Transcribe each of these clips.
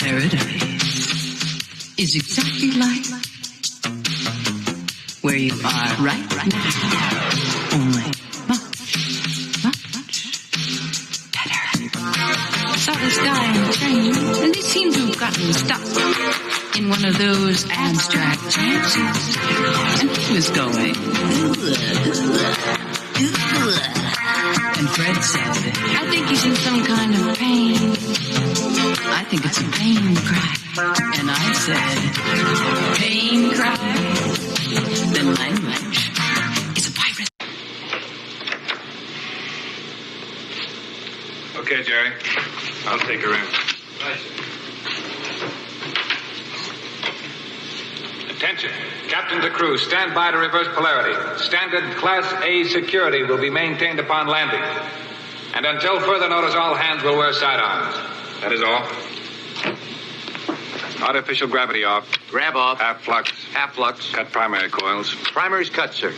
Paradise is exactly like where you are right now, only much better. I saw this guy on the train, and he seemed to have gotten stuck in one of those abstract trances, and he was going, and Fred said, I think he's in some kind of pain. I think it's a pain cry. And I said, pain cry? Then language is a virus. Okay, Jerry. I'll take her in. Right. Attention. Captains of crew, stand by to reverse polarity. Standard Class A security will be maintained upon landing. And until further notice, all hands will wear sidearms. That is all. Artificial gravity off. Grab off. Half flux. Half flux. Cut primary coils. Primary's cut, sir.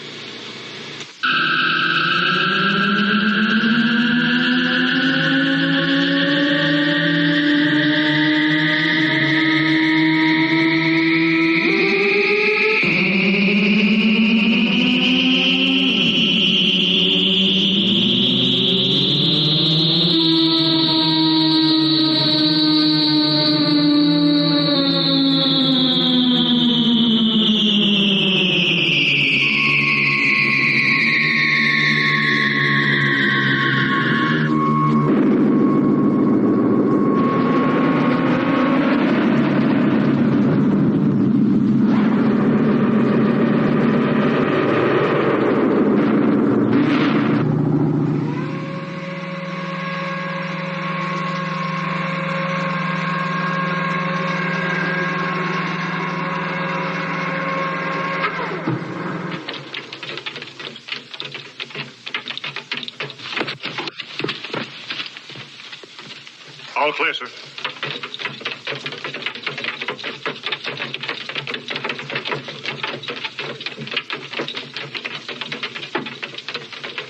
All clear, sir.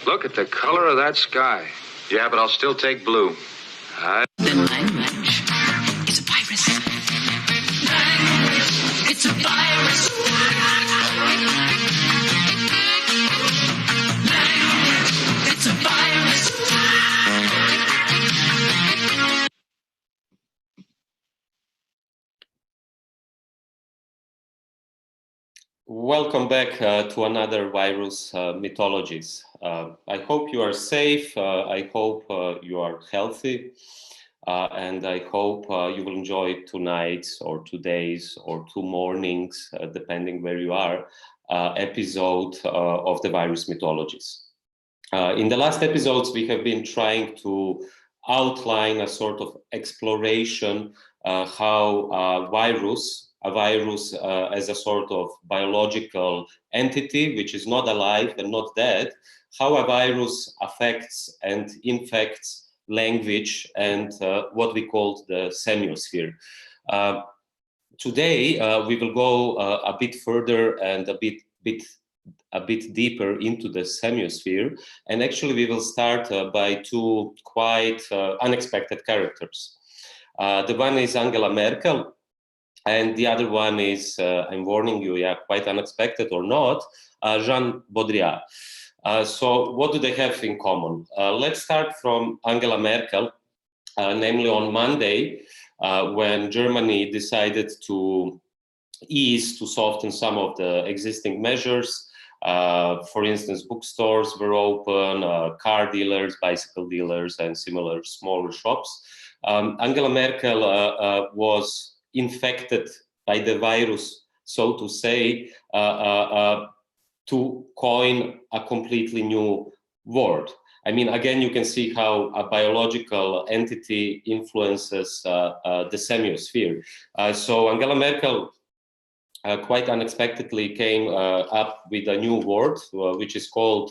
Look at the color of that sky. Yeah, but I'll still take blue. Then language is a virus. Language, it's a virus. Language, it's a virus. Welcome back to another virus mythologies. I hope you are safe. I hope you are healthy. And I hope you will enjoy tonight's or today's or two mornings, depending where you are, episode of the virus mythologies. In the last episodes, we have been trying to outline a sort of exploration how a virus as a sort of biological entity, which is not alive and not dead, how a virus affects and infects language and what we call the semiosphere. Today, we will go a bit further and a bit deeper into the semiosphere, and actually we will start by two quite unexpected characters. The one is Angela Merkel, and the other one is, I'm warning you, yeah, quite unexpected or not, Jean Baudrillard. So what do they have in common? Let's start from Angela Merkel, namely on Monday, when Germany decided to soften some of the existing measures. For instance, bookstores were open, car dealers, bicycle dealers, and similar smaller shops. Angela Merkel was infected by the virus, so to say, to coin a completely new word. I mean, again, you can see how a biological entity influences the semiosphere. So Angela Merkel quite unexpectedly came up with a new word, which is called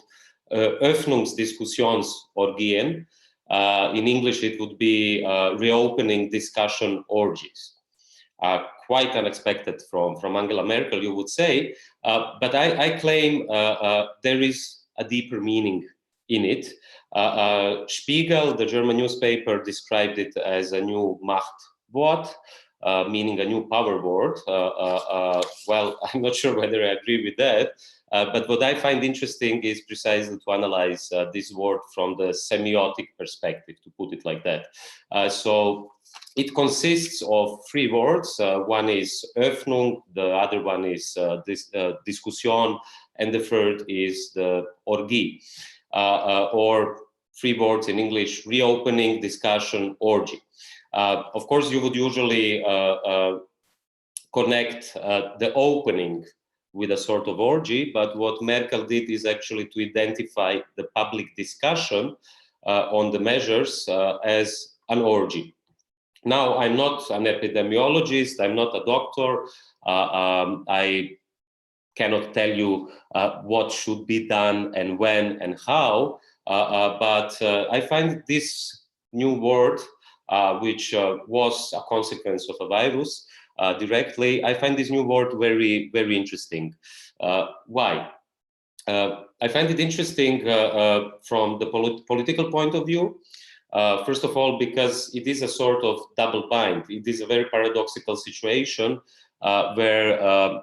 Öffnungsdiskussionsorgien. In English, it would be reopening discussion orgies. Quite unexpected from Angela Merkel, you would say, but I claim there is a deeper meaning in it. Spiegel, the German newspaper, described it as a new Machtwort. meaning a new power word. Well, I'm not sure whether I agree with that, but what I find interesting is precisely to analyze this word from the semiotic perspective, to put it like that. So it consists of three words. One is Öffnung, the other one is Diskussion, and the third is the Orgie, or three words in English: reopening, discussion, orgy. Of course, you would usually connect the opening with a sort of orgy, but what Merkel did is actually to identify the public discussion on the measures as an orgy. Now, I'm not an epidemiologist, I'm not a doctor, I cannot tell you what should be done and when and how, but I find this new word, which was a consequence of a virus directly, I find this new word very, very interesting. Why? I find it interesting from the political point of view. First of all, because it is a sort of double bind. It is a very paradoxical situation where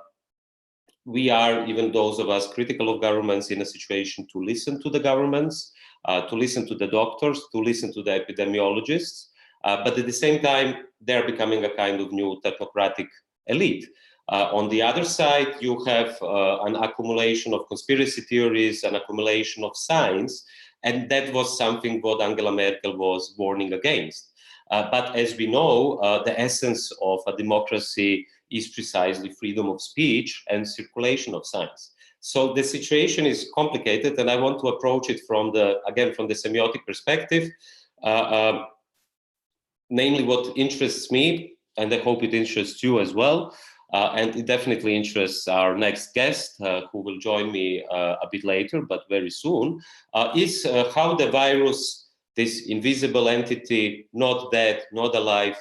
we are, even those of us critical of governments, in a situation to listen to the governments, to listen to the doctors, to listen to the epidemiologists, but at the same time, they're becoming a kind of new technocratic elite. On the other side, you have an accumulation of conspiracy theories, an accumulation of science, and that was something what Angela Merkel was warning against. But as we know, the essence of a democracy is precisely freedom of speech and circulation of science. So the situation is complicated, and I want to approach it from the semiotic perspective. Namely, what interests me, and I hope it interests you as well, and it definitely interests our next guest, who will join me a bit later, but very soon, is how the virus, this invisible entity, not dead, not alive,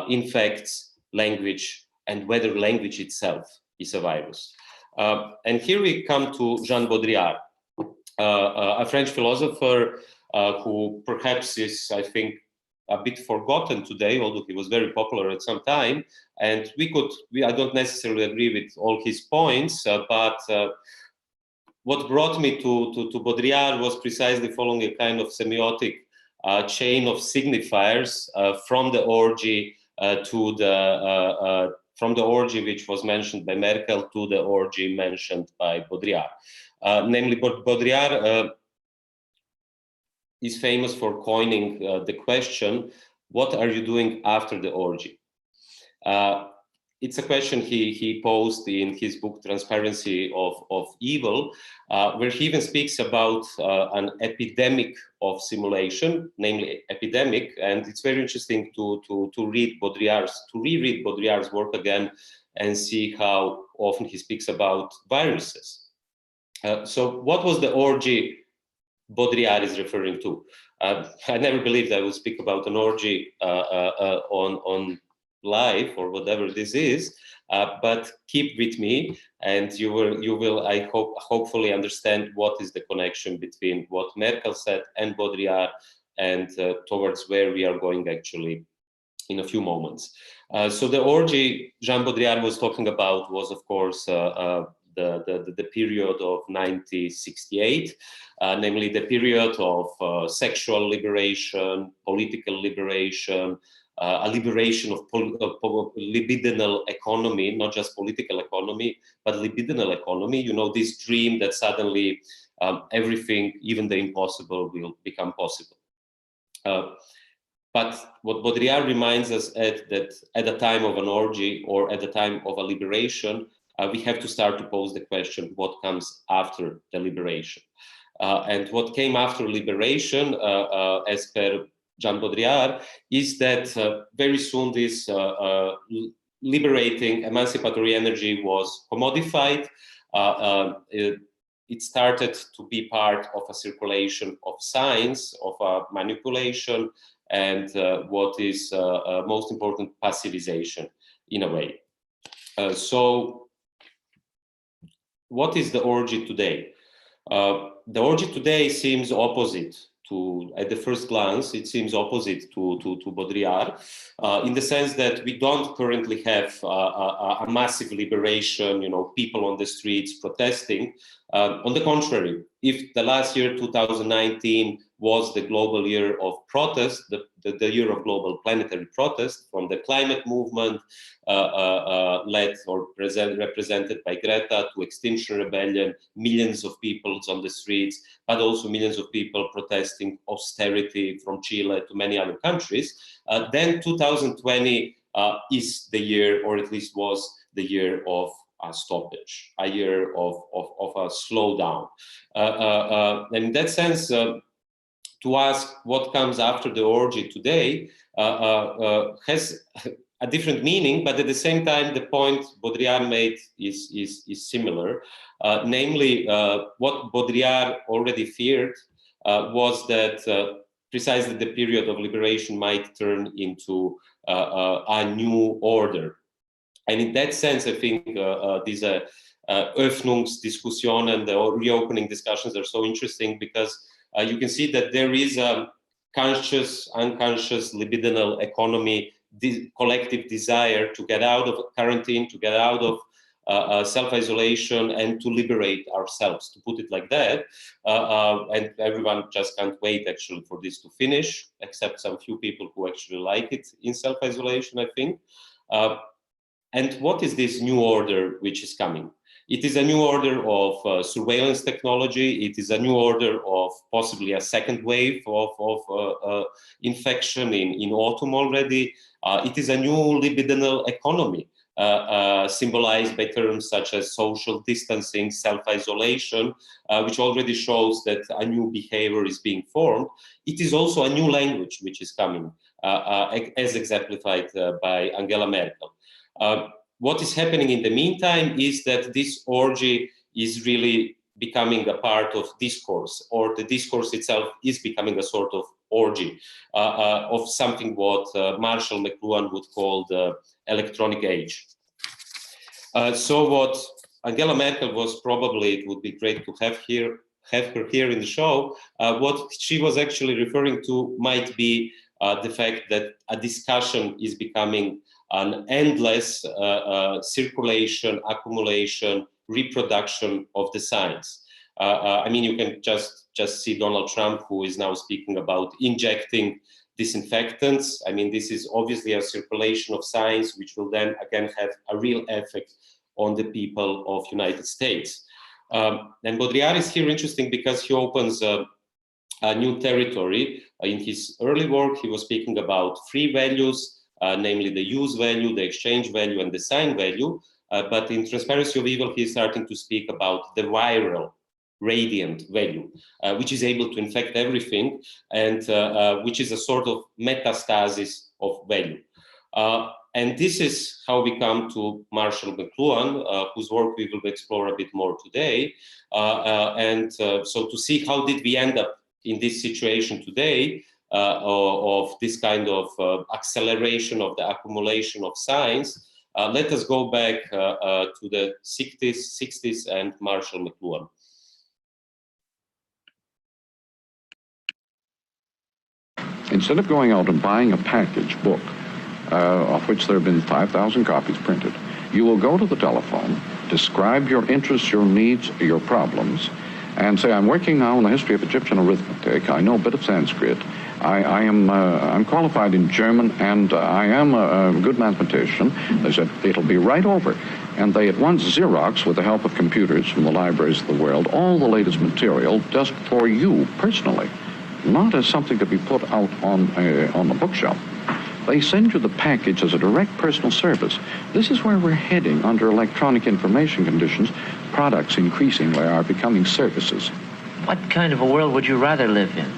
infects language, and whether language itself is a virus. And here we come to Jean Baudrillard, a French philosopher who perhaps is, I think, a bit forgotten today, although he was very popular at some time. And I don't necessarily agree with all his points, but what brought me to Baudrillard was precisely following a kind of semiotic chain of signifiers from the orgy from the orgy which was mentioned by Merkel to the orgy mentioned by Baudrillard. Namely, Baudrillard is famous for coining the question, what are you doing after the orgy? It's a question he posed in his book, Transparency of Evil, where he even speaks about an epidemic of simulation, namely epidemic. And it's very interesting to reread Baudrillard's work again and see how often he speaks about viruses. So what was the orgy Baudrillard is referring to? I never believed I would speak about an orgy on live or whatever this is, but keep with me, and you will I hope hopefully understand what is the connection between what Merkel said and Baudrillard, and towards where we are going actually in a few moments. So the orgy Jean Baudrillard was talking about was, of course, the period of 1968, namely the period of sexual liberation, political liberation, a liberation of libidinal economy, not just political economy, but libidinal economy. You know, this dream that suddenly everything, even the impossible, will become possible. But what Baudrillard reminds us that at the time of an orgy or at the time of a liberation, we have to start to pose the question, what comes after the liberation? And what came after liberation, as per Jean Baudrillard, is that very soon this liberating emancipatory energy was commodified. It started to be part of a circulation of science, of a manipulation, and what is most important, passivization in a way. So what is the orgy today? The orgy today seems opposite at the first glance, it seems opposite to Baudrillard, in the sense that we don't currently have a massive liberation, people on the streets protesting. On the contrary, if the last year, 2019, was the global year of protest, the year of global planetary protest, from the climate movement led or represented by Greta to Extinction Rebellion, millions of people on the streets, but also millions of people protesting austerity from Chile to many other countries, then 2020 is the year, or at least was the year of a stoppage, a year of a slowdown. And in that sense, to ask what comes after the orgy today has a different meaning, but at the same time, the point Baudrillard made is similar. Namely, what Baudrillard already feared was that precisely the period of liberation might turn into a new order. And in that sense, I think these Öffnungsdiskussionen and the reopening discussions are so interesting, because you can see that there is a conscious, unconscious, libidinal economy, collective desire to get out of quarantine, to get out of self-isolation, and to liberate ourselves, to put it like that. And everyone just can't wait, actually, for this to finish, except some few people who actually like it in self-isolation, I think. And what is this new order which is coming? It is a new order of surveillance technology. It is a new order of possibly a second wave of infection in autumn already. It is a new libidinal economy, symbolized by terms such as social distancing, self-isolation, which already shows that a new behavior is being formed. It is also a new language which is coming, as exemplified by Angela Merkel. What is happening in the meantime is that this orgy is really becoming a part of discourse, or the discourse itself is becoming a sort of orgy of something what Marshall McLuhan would call the electronic age. So what Angela Merkel was probably, it would be great to have her here in the show, what she was actually referring to might be the fact that a discussion is becoming an endless circulation, accumulation, reproduction of the science. I mean, you can just see Donald Trump, who is now speaking about injecting disinfectants. I mean, this is obviously a circulation of science, which will then again have a real effect on the people of United States. And Baudrillard is here interesting because he opens a new territory. In his early work, he was speaking about three values, namely the use value, the exchange value, and the sign value. But in Transparency of Evil, he's starting to speak about the viral, radiant value, which is able to infect everything, and which is a sort of metastasis of value. And this is how we come to Marshall McLuhan, whose work we will explore a bit more today. So to see how did we end up in this situation today, of this kind of acceleration of the accumulation of science, let us go back to the 60s and Marshall McLuhan. Instead of going out and buying a package book, of which there have been 5,000 copies printed, you will go to the telephone, describe your interests, your needs, your problems, and say, I'm working now on the history of Egyptian arithmetic. I know a bit of Sanskrit. I'm qualified in German, and I am a good mathematician. They said, it'll be right over. And they at once Xerox, with the help of computers from the libraries of the world, all the latest material just for you personally, not as something to be put out on the bookshelf. They send you the package as a direct personal service. This is where we're heading under electronic information conditions. Products increasingly are becoming services. What kind of a world would you rather live in?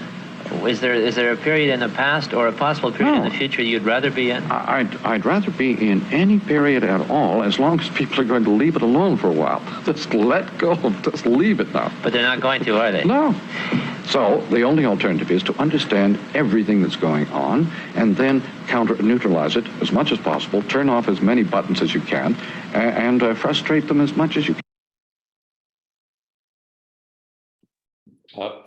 Is there a period in the past or a possible period in the future you'd rather be in? I'd rather be in any period at all, as long as people are going to leave it alone for a while. Just let go, just leave it now. But they're not going to, are they? No. So the only alternative is to understand everything that's going on and then neutralize it as much as possible, turn off as many buttons as you can, and frustrate them as much as you can.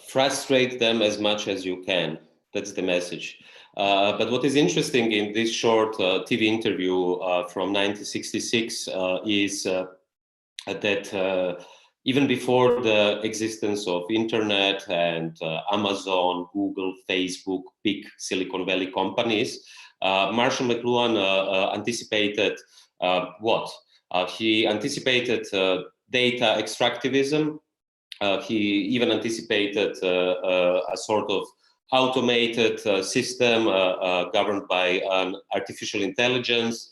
Frustrate them as much as you can. That's the message. But what is interesting in this short TV interview from 1966 is that even before the existence of internet and Amazon, Google, Facebook, big Silicon Valley companies, Marshall McLuhan anticipated what? He anticipated data extractivism. He even anticipated a sort of automated system governed by artificial intelligence,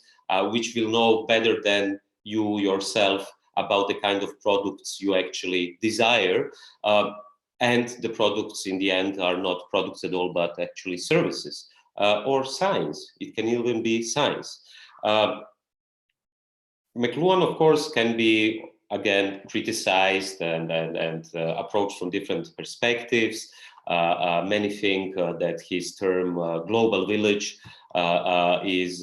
which will know better than you yourself about the kind of products you actually desire. And the products in the end are not products at all, but actually services or science. It can even be science. McLuhan, of course, can be, again, criticized and approached from different perspectives. Many think that his term global village is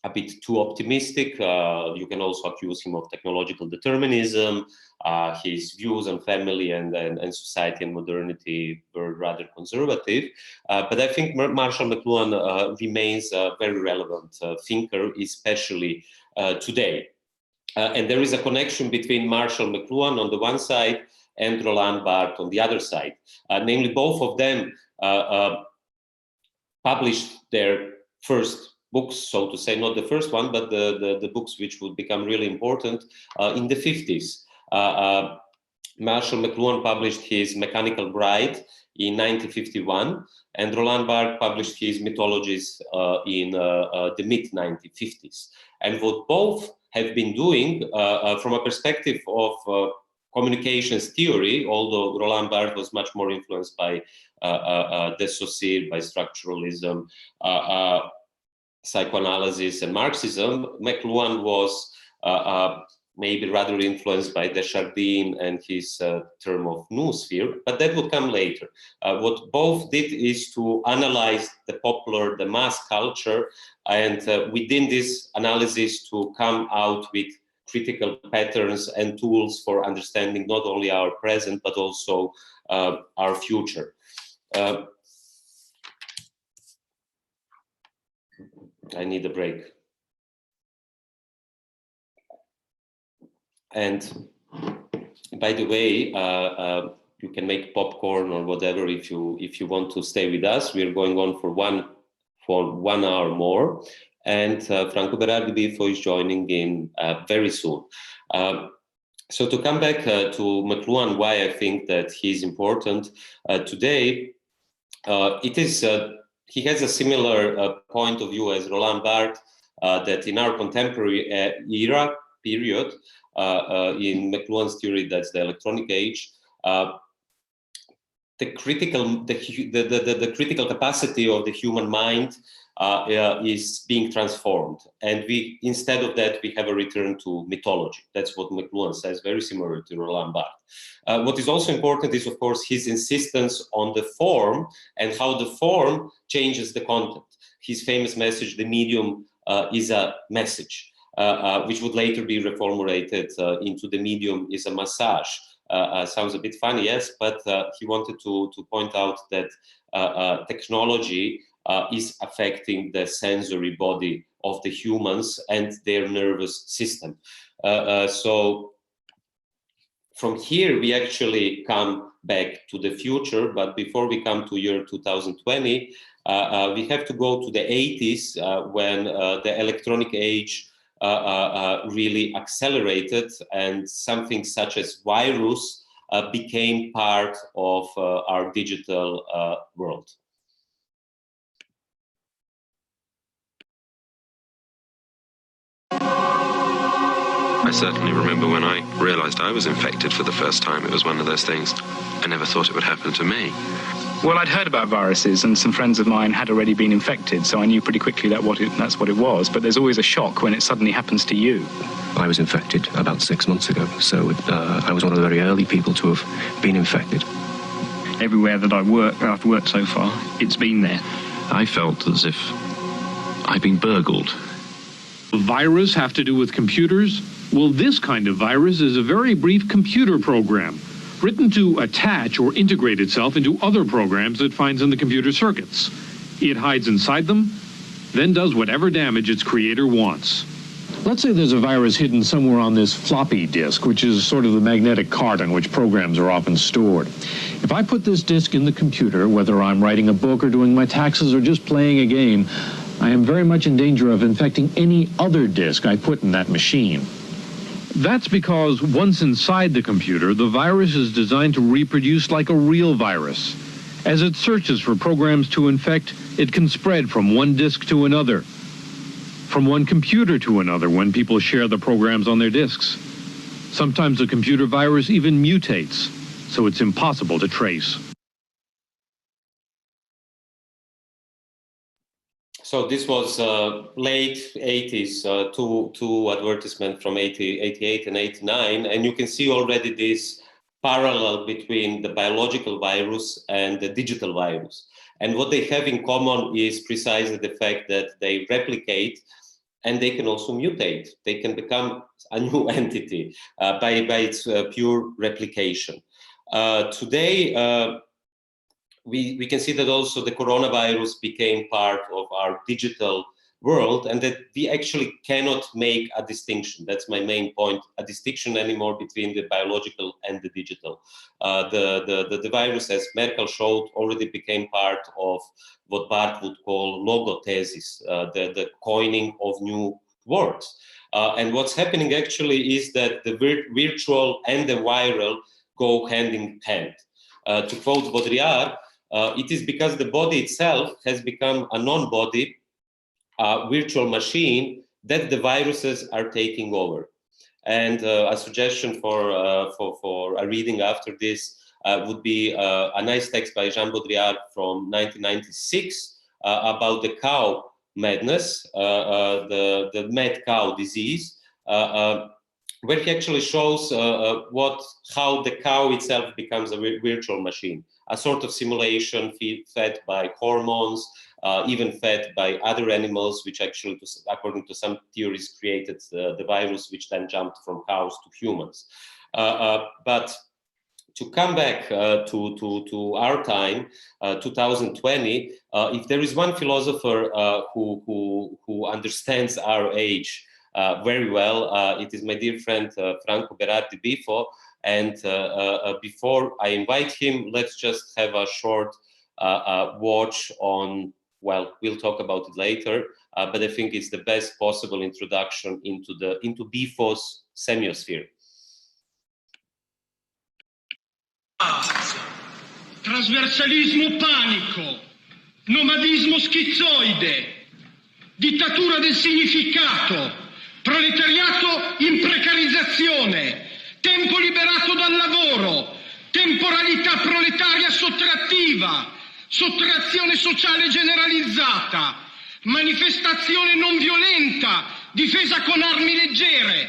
a bit too optimistic. You can also accuse him of technological determinism. His views on family and society and modernity were rather conservative. But I think Marshall McLuhan remains a very relevant thinker, especially today. And there is a connection between Marshall McLuhan on the one side and Roland Barthes on the other side. Namely, both of them published their first books, so to say, not the first one, but the books which would become really important in the 50s. Marshall McLuhan published his Mechanical Bride in 1951, and Roland Barthes published his Mythologies in the mid-1950s. And what both have been doing from a perspective of communications theory, although Roland Barthes was much more influenced by de Saussure, by structuralism, psychoanalysis and Marxism, McLuhan was maybe rather influenced by Desjardins and his term of noosphere, but that would come later. What both did is to analyze the popular, the mass culture, and within this analysis to come out with critical patterns and tools for understanding not only our present, but also our future. I need a break. And by the way, you can make popcorn or whatever if you want to stay with us. We're going on for one hour more, and Franco Berardi Bifo is joining in very soon. So to come back to McLuhan, why I think that he's important today, it is he has a similar point of view as Roland Barthes, that in our contemporary period, in McLuhan's theory, that's the electronic age, the critical capacity of the human mind is being transformed, and instead of that we have a return to mythology. That's what McLuhan says, very similar to Roland Barthes. What is also important is, of course, his insistence on the form and how the form changes the content. His famous message, the medium is a message, which would later be reformulated into the medium is a massage. Sounds a bit funny, yes, but he wanted to point out that technology is affecting the sensory body of the humans and their nervous system. So from here, we actually come back to the future, but before we come to year 2020, we have to go to the 80s when the electronic age really accelerated, and something such as virus became part of our digital world. I certainly remember when I realized I was infected for the first time. It was one of those things I never thought it would happen to me. Well, I'd heard about viruses, and some friends of mine had already been infected, so I knew pretty quickly that's what it was. But there's always a shock when it suddenly happens to you. I was infected about 6 months ago, so I was one of the very early people to have been infected. Everywhere that I've worked so far, it's been there. I felt as if I'd been burgled. Virus have to do with computers? Well, this kind of virus is a very brief computer program. written to attach or integrate itself into other programs it finds in the computer circuits. It hides inside them, then does whatever damage its creator wants. Let's say there's a virus hidden somewhere on this floppy disk, which is sort of the magnetic card on which programs are often stored. If I put this disk in the computer, whether I'm writing a book or doing my taxes or just playing a game, I am very much in danger of infecting any other disk I put in that machine. That's because once inside the computer, the virus is designed to reproduce like a real virus. As it searches for programs to infect, it can spread from one disk to another, from one computer to another when people share the programs on their disks. Sometimes the computer virus even mutates, so it's impossible to trace. So this was late 80s, two advertisements from 88 and 89, and you can see already this parallel between the biological virus and the digital virus. And what they have in common is precisely the fact that they replicate and they can also mutate. They can become a new entity by its pure replication. Today, we can see that also the coronavirus became part of our digital world, and that we actually cannot make a distinction. That's my main point, a distinction anymore between the biological and the digital. The virus, as Merkel showed, already became part of what Barth would call logothesis, the coining of new words. And what's happening actually is that the virtual and the viral go hand in hand. To quote Baudrillard, it is because the body itself has become a non-body, virtual machine, that the viruses are taking over. And a suggestion for a reading after this would be a nice text by Jean Baudrillard from 1996 about the cow madness, the mad cow disease, where he actually shows how the cow itself becomes a virtual machine, a sort of simulation fed by hormones, even fed by other animals, which actually, according to some theories, created the virus, which then jumped from cows to humans. But to come back to our time, 2020, if there is one philosopher who understands our age very well, it is my dear friend Franco Berardi Bifo. And before I invite him, let's just have a short watch on, well, we'll talk about it later, but I think it's the best possible introduction into Bifo's semiosphere. Trasversalismo panico, nomadismo schizzoide, dittatura del significato, proletariato in precarizzazione, tempo liberato dal lavoro, temporalità proletaria sottrattiva, sottrazione sociale generalizzata, manifestazione non violenta, difesa con armi leggere,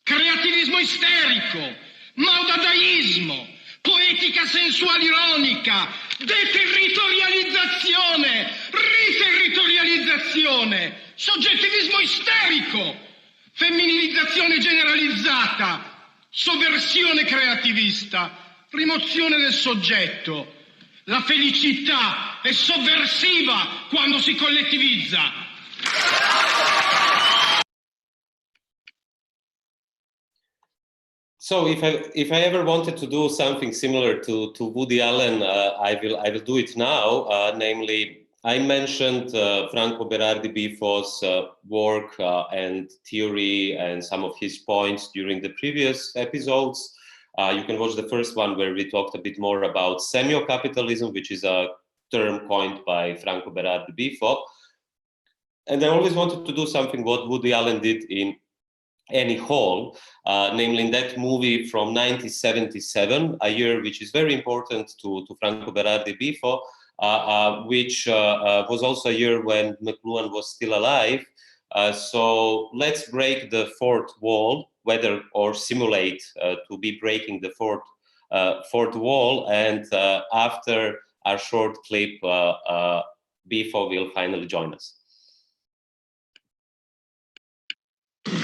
creativismo isterico, maudadaismo, poetica sensuale ironica, deterritorializzazione, riterritorializzazione, soggettivismo isterico, femminilizzazione generalizzata, sovversione creativista, rimozione del soggetto. La felicità è sovversiva quando si collettivizza. So if I ever wanted to do something similar to Woody Allen, I will do it now. Namely, I mentioned Franco Berardi Bifo's work and theory and some of his points during the previous episodes. You can watch the first one where we talked a bit more about semio-capitalism, which is a term coined by Franco Berardi Bifo. And I always wanted to do something what Woody Allen did in Annie Hall, namely in that movie from 1977, a year which is very important to Franco Berardi Bifo, which was also a year when McLuhan was still alive. So let's break the fourth wall, whether or simulate to be breaking the fourth wall. And after our short clip, Bifo will finally join us.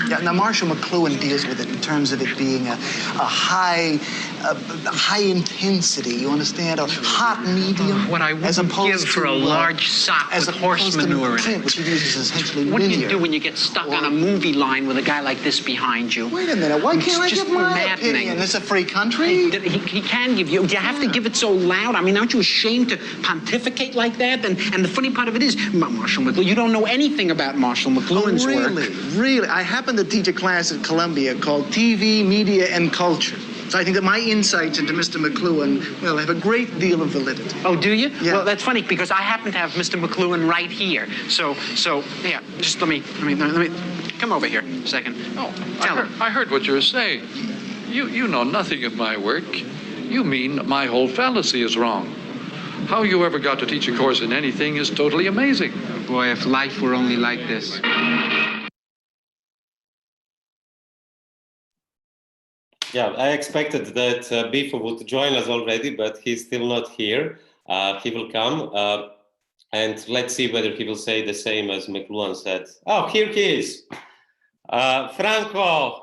Yeah, now Marshall McLuhan deals with it in terms of it being a high high intensity, you understand? A hot medium. What I wouldn't give for a large sock with horse manure in it. Which he uses essentially What do linear. you do when you get stuck on a movie line with a guy like this behind you? Wait a minute, why can't I just give my maddening. opinion? It's a free country. He can give you. Do you have to give it so loud? I mean, aren't you ashamed to pontificate like that? And the funny part of it is, Marshall McLuhan, you don't know anything about Marshall McLuhan's work. Really? I happen to teach a class at Columbia called TV, Media, and Culture. So I think that my insights into Mr. McLuhan, well, have a great deal of validity. Oh, do you? Yeah. Well, that's funny because I happen to have Mr. McLuhan right here. So yeah, just let me come over here a second. Oh, I heard what you were saying. You know nothing of my work. You mean my whole fallacy is wrong. How you ever got to teach a course in anything is totally amazing. Boy, if life were only like this. Yeah, I expected that Bifo would join us already, but he's still not here. He will come, and let's see whether he will say the same as McLuhan said. Oh, here he is. Franco.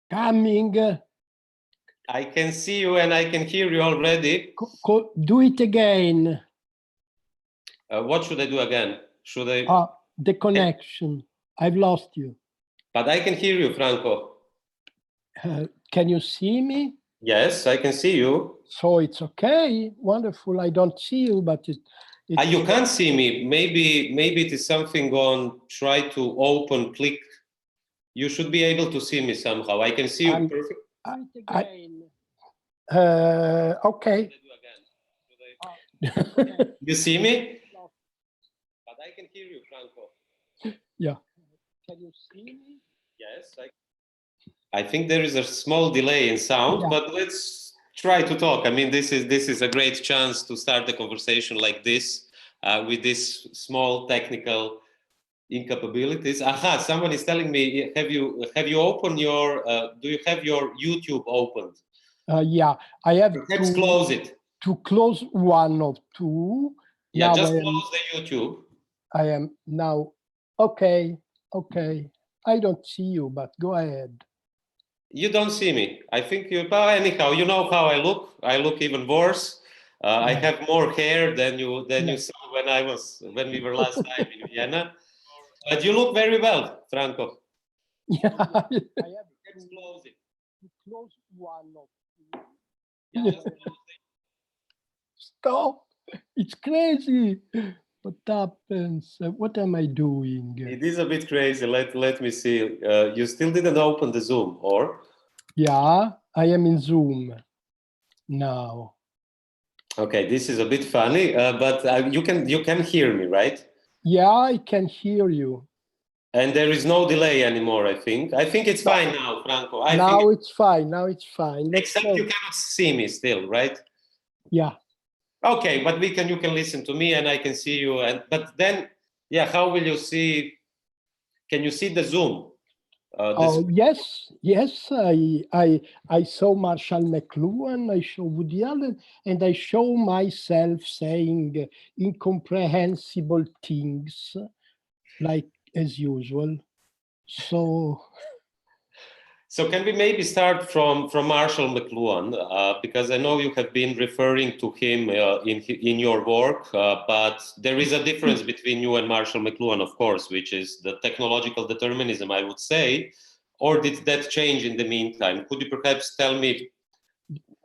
Coming. I can see you and I can hear you already. Do it again. What should I do again? Should I? The connection. I've lost you. But I can hear you, Franco. Can you see me? Yes, I can see you. So it's okay. Wonderful. I don't see you, but you can't see me. Maybe it is something on try to open, click. You should be able to see me somehow. I can see you perfect. Okay. You see me? But I can hear you, Franco. Yeah. Can you see me? Yes, I think there is a small delay in sound, but let's try to talk. I mean, this is a great chance to start the conversation like this, with this small technical incapabilities. Aha, someone is telling me, have you opened your, do you have your YouTube opened? Yeah, I have Let's close it. To close one of two. Yeah, now just close the YouTube. I am now, okay. I don't see you, but go ahead. You don't see me. I think you, but anyhow, you know how I look. I look even worse. I have more hair than you saw when we were last time in Vienna. But you look very well, Franco. Yeah. I have Let's close it. To close one of two. Yeah, just close it. Stop. It's crazy. What happens? What am I doing? It is a bit crazy. Let me see. You still didn't open the Zoom, or? Yeah, I am in Zoom now. Okay, this is a bit funny, but you can hear me, right? Yeah, I can hear you. And there is no delay anymore, I think. I think it's fine now, Franco. Now it's fine. Except you cannot see me still, right? Yeah. Okay, but you can listen to me and I can see you. But then, yeah, how will you see? Can you see the Zoom? Yes. I saw Marshall McLuhan, I saw Woody Allen, and I show myself saying incomprehensible things, like as usual. So can we maybe start from Marshall McLuhan, because I know you have been referring to him in your work, but there is a difference between you and Marshall McLuhan, of course, which is the technological determinism, I would say. Or did that change in the meantime? Could you perhaps tell me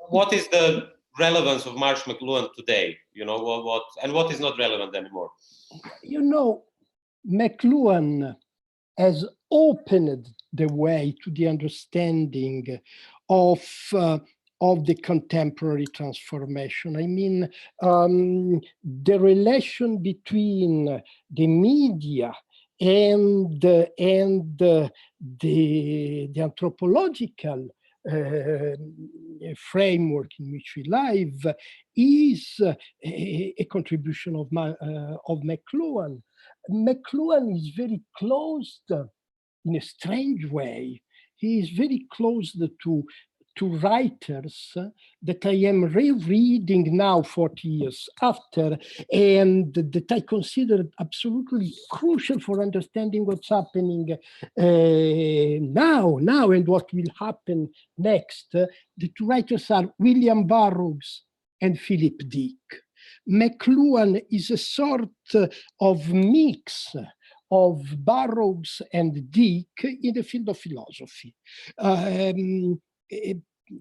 what is the relevance of Marshall McLuhan today? You know, what is not relevant anymore? You know, McLuhan has opened the way to the understanding of the contemporary transformation. I mean, the relation between the media and the anthropological framework in which we live is a contribution of McLuhan. McLuhan is very closed in a strange way. He is very close to two writers that I am rereading now 40 years after, and that I consider absolutely crucial for understanding what's happening now and what will happen next. The two writers are William Burroughs and Philip Dick. McLuhan is a sort of mix of Burroughs and Dick in the field of philosophy.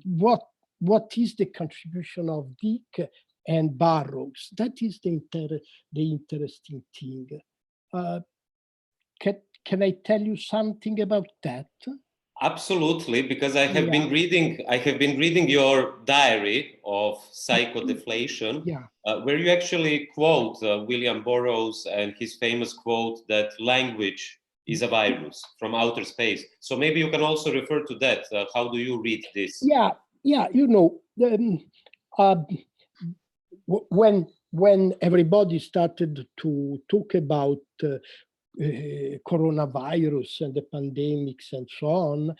What is the contribution of Dick and Burroughs? That is the interesting thing. Can I tell you something about that? Absolutely, because I have been reading your diary of psychodeflation, where you actually quote William Burroughs and his famous quote that language is a virus from outer space. So maybe you can also refer to that. How do you read this? Yeah, you know, when everybody started to talk about coronavirus and the pandemics and so on,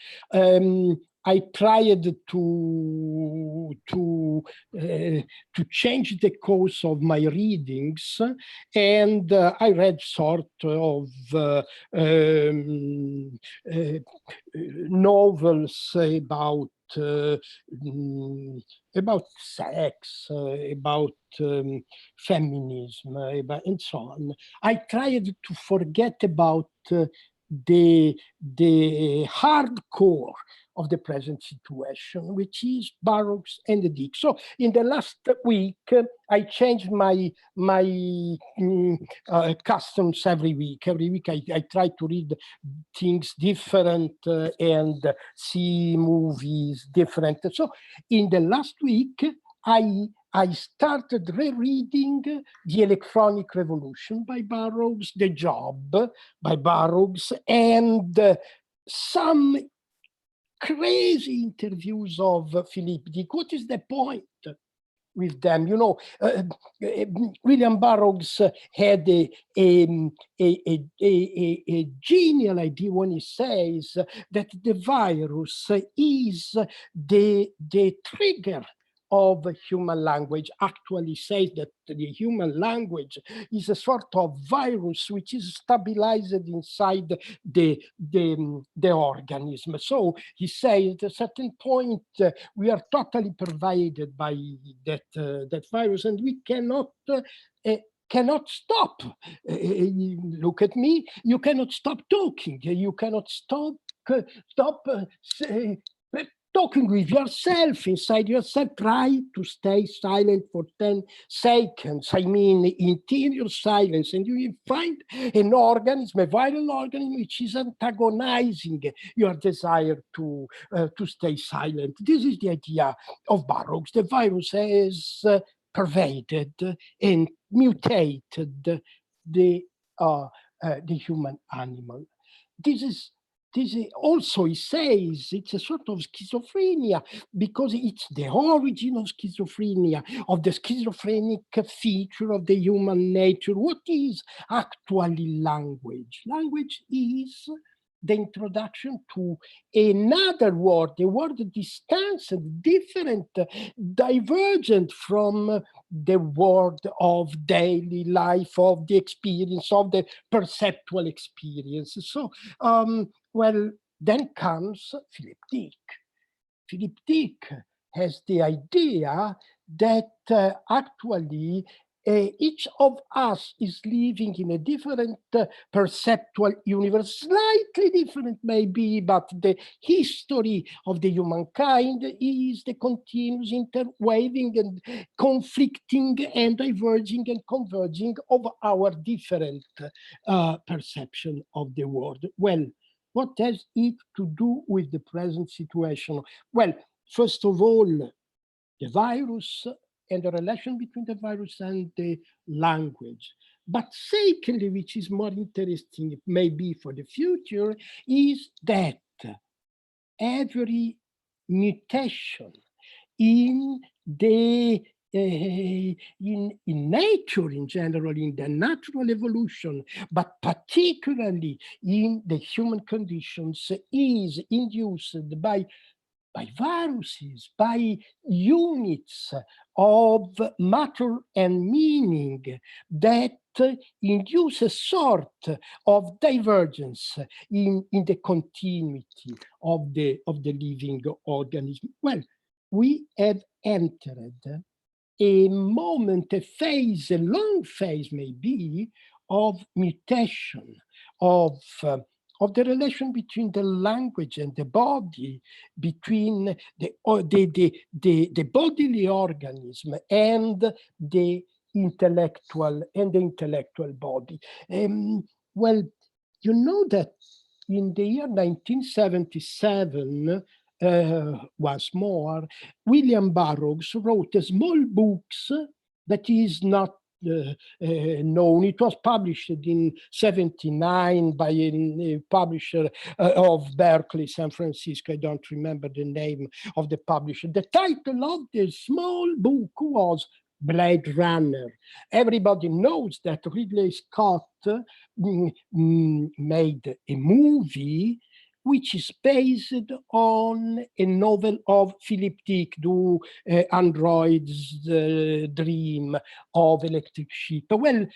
I tried to change the course of my readings, and I read sort of novels about sex, about feminism, and so on. I tried to forget about the hardcore of the present situation, which is Burroughs and Dick. So in the last week, I changed my customs every week. Every week I try to read things different and see movies different. So in the last week, I started rereading The Electronic Revolution by Burroughs, The Job by Burroughs, and some crazy interviews of Philip Dick. What is the point with them? You know, William Burroughs had a genial idea when he says that the virus is the trigger of human language. Actually says that the human language is a sort of virus which is stabilized inside the organism. So he says at a certain point we are totally pervaded by that virus, and we cannot stop. Look at me. You cannot stop talking. You cannot stop talking with yourself, inside yourself. Try to stay silent for 10 seconds. I mean, interior silence, and you will find an organism, a viral organism, which is antagonizing your desire to stay silent. This is the idea of Burroughs. The virus has pervaded and mutated the human animal. This is also, he says, it's a sort of schizophrenia, because it's the origin of schizophrenia, of the schizophrenic feature of the human nature. What is actually language? Language is the introduction to another word, a word distant, different, divergent from the word of daily life, of the experience, of the perceptual experience. So, well, then comes Philip Dick. Philip Dick has the idea that actually each of us is living in a different perceptual universe, slightly different maybe, but the history of the humankind is the continuous interweaving and conflicting and diverging and converging of our different perception of the world. Well, what has it to do with the present situation? Well, first of all, the virus and the relation between the virus and the language. But secondly, which is more interesting maybe for the future, is that every mutation in the in nature in general, in the natural evolution, but particularly in the human conditions, is induced by viruses, by units of matter and meaning that induce a sort of divergence in the continuity of the living organism. Well, we have entered a moment, a phase, a long phase maybe, of mutation, of the relation between the language and the body, between the bodily organism and the intellectual body. Well, you know that in the year 1977, once more, William Burroughs wrote a small books that is not known. It was published in 1979 by a publisher of Berkeley, San Francisco. I don't remember the name of the publisher. The title of the small book was Blade Runner. Everybody knows that Ridley Scott made a movie which is based on a novel of Philip Dick, Do Androids Dream of Electric Sheep? Well,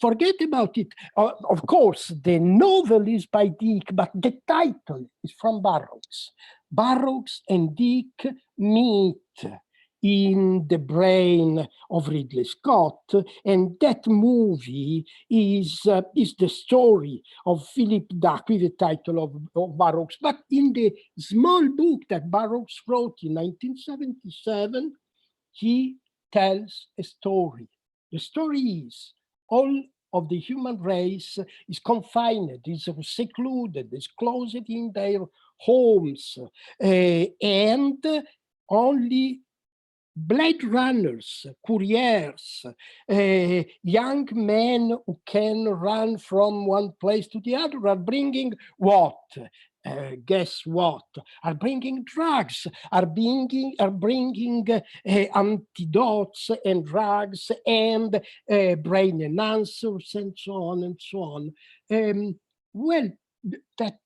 forget about it. Of course, the novel is by Dick, but the title is from Burroughs. Burroughs and Dick meet in the brain of Ridley Scott, and that movie is the story of Philip Dick with the title of Burroughs. But in the small book that Burroughs wrote in 1977, he tells a story. The story is all of the human race is confined, is secluded, is closed in their homes, and only Blade runners, couriers, young men who can run from one place to the other are bringing what? Guess what? Are bringing drugs, are bringing antidotes and drugs and brain enhancers and so on and so on. Well, that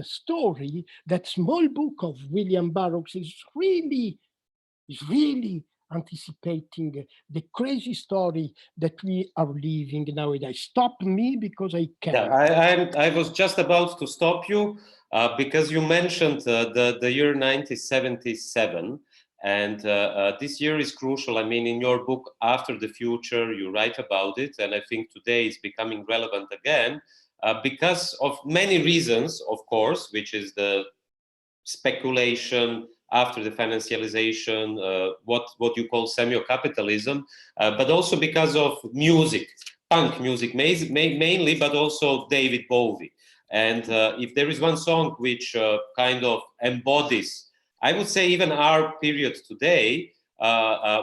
story, that small book of William Burroughs is really anticipating the crazy story that we are living nowadays. Stop me because I can. Yeah, I was just about to stop you because you mentioned the year 1977, and this year is crucial. I mean, in your book, After the Future, you write about it, and I think today it's becoming relevant again because of many reasons, of course, which is the speculation after the financialization, what you call semio-capitalism, but also because of music, punk music mainly, but also David Bowie. And if there is one song which kind of embodies, I would say even our period today,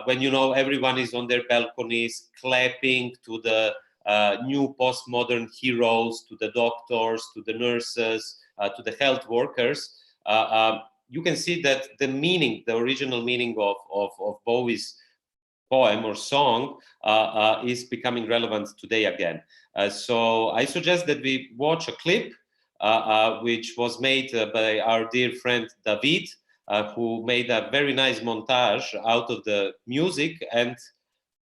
when, you know, everyone is on their balconies clapping to the new postmodern heroes, to the doctors, to the nurses, to the health workers, you can see that the meaning, the original meaning of Bowie's poem or song is becoming relevant today again. So I suggest that we watch a clip which was made by our dear friend David, who made a very nice montage out of the music and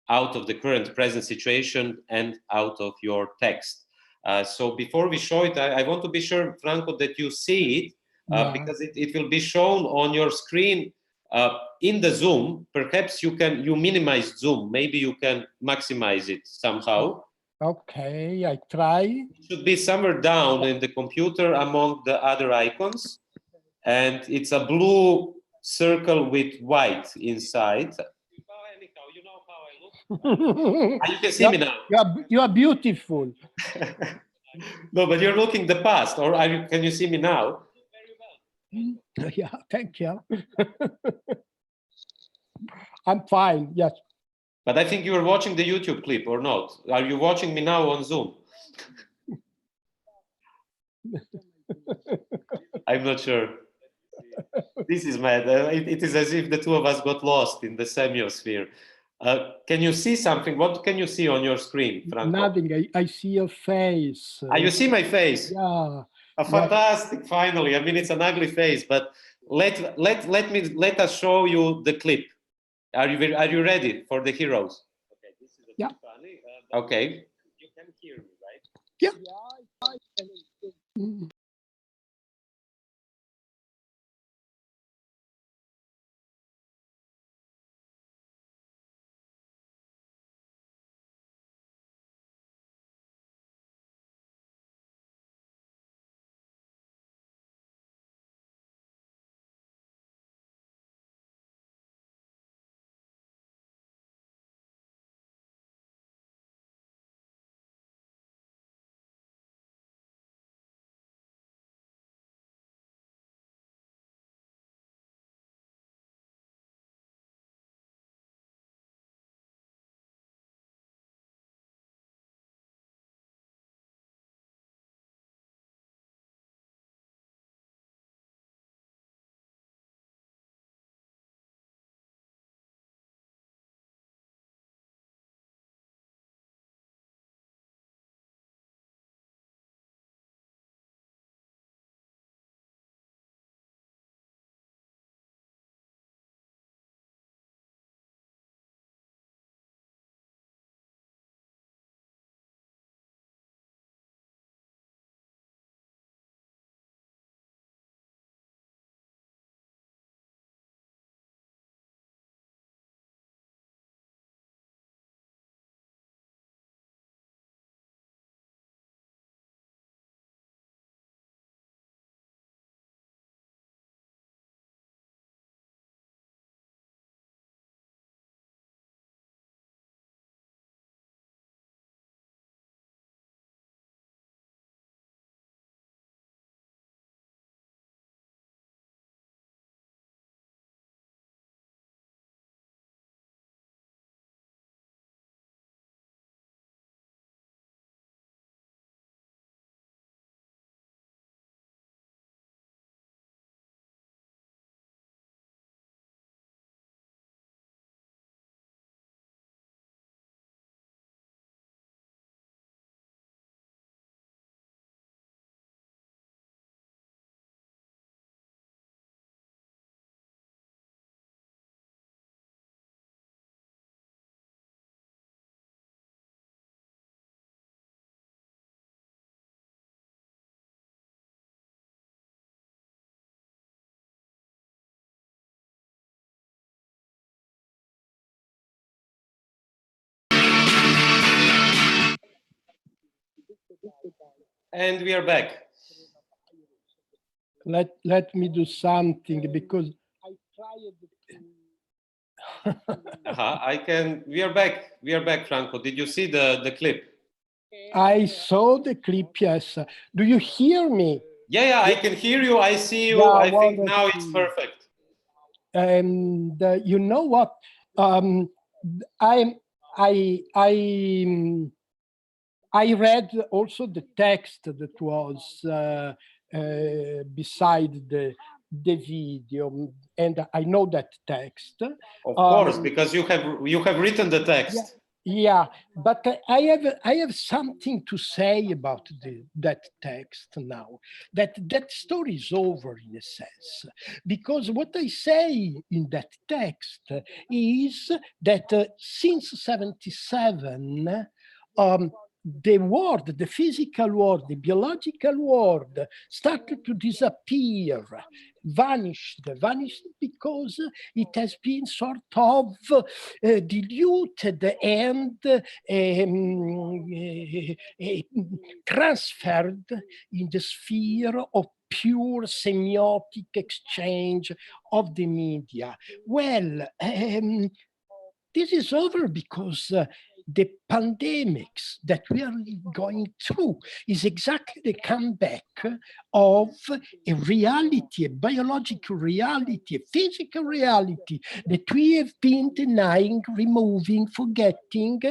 out of the current present situation and out of your text. So before we show it, I want to be sure, Franco, that you see it, because it will be shown on your screen in the Zoom. Perhaps you minimize Zoom. Maybe you can maximize it somehow. Okay, I try. It should be somewhere down in the computer among the other icons. And it's a blue circle with white inside. You can see me now. You are beautiful. No, but you're looking the past, or can you see me now? Yeah, thank you. I'm fine, yes. But I think you were watching the YouTube clip, or not? Are you watching me now on Zoom? I'm not sure. This is mad. It is as if the two of us got lost in the semiosphere. Can you see something? What can you see on your screen, Franco? Nothing. I see your face. You see my face? Yeah. Fantastic, finally. I mean, it's an ugly face, but let us show you the clip. Are you ready for the heroes? Okay, this is yeah. Funny, okay. You can hear me, right? Yeah. And we are back. Let me do something because I tried. I can. We are back. We are back, Franco. Did you see the clip? I saw the clip. Yes. Do you hear me? Yeah, I can hear you. I see you. Yeah, I think now it's perfect. And you know what? I read also the text that was beside the video, and I know that text. Of course, because you have written the text. Yeah, but I have something to say about that text now. That story is over in a sense, because what I say in that text is that since '77. The world, the physical world, the biological world started to disappear, vanished because it has been sort of diluted and transferred in the sphere of pure semiotic exchange of the media. Well, this is over because the pandemics that we are going through is exactly the comeback of a reality, a biological reality, a physical reality that we have been denying, removing, forgetting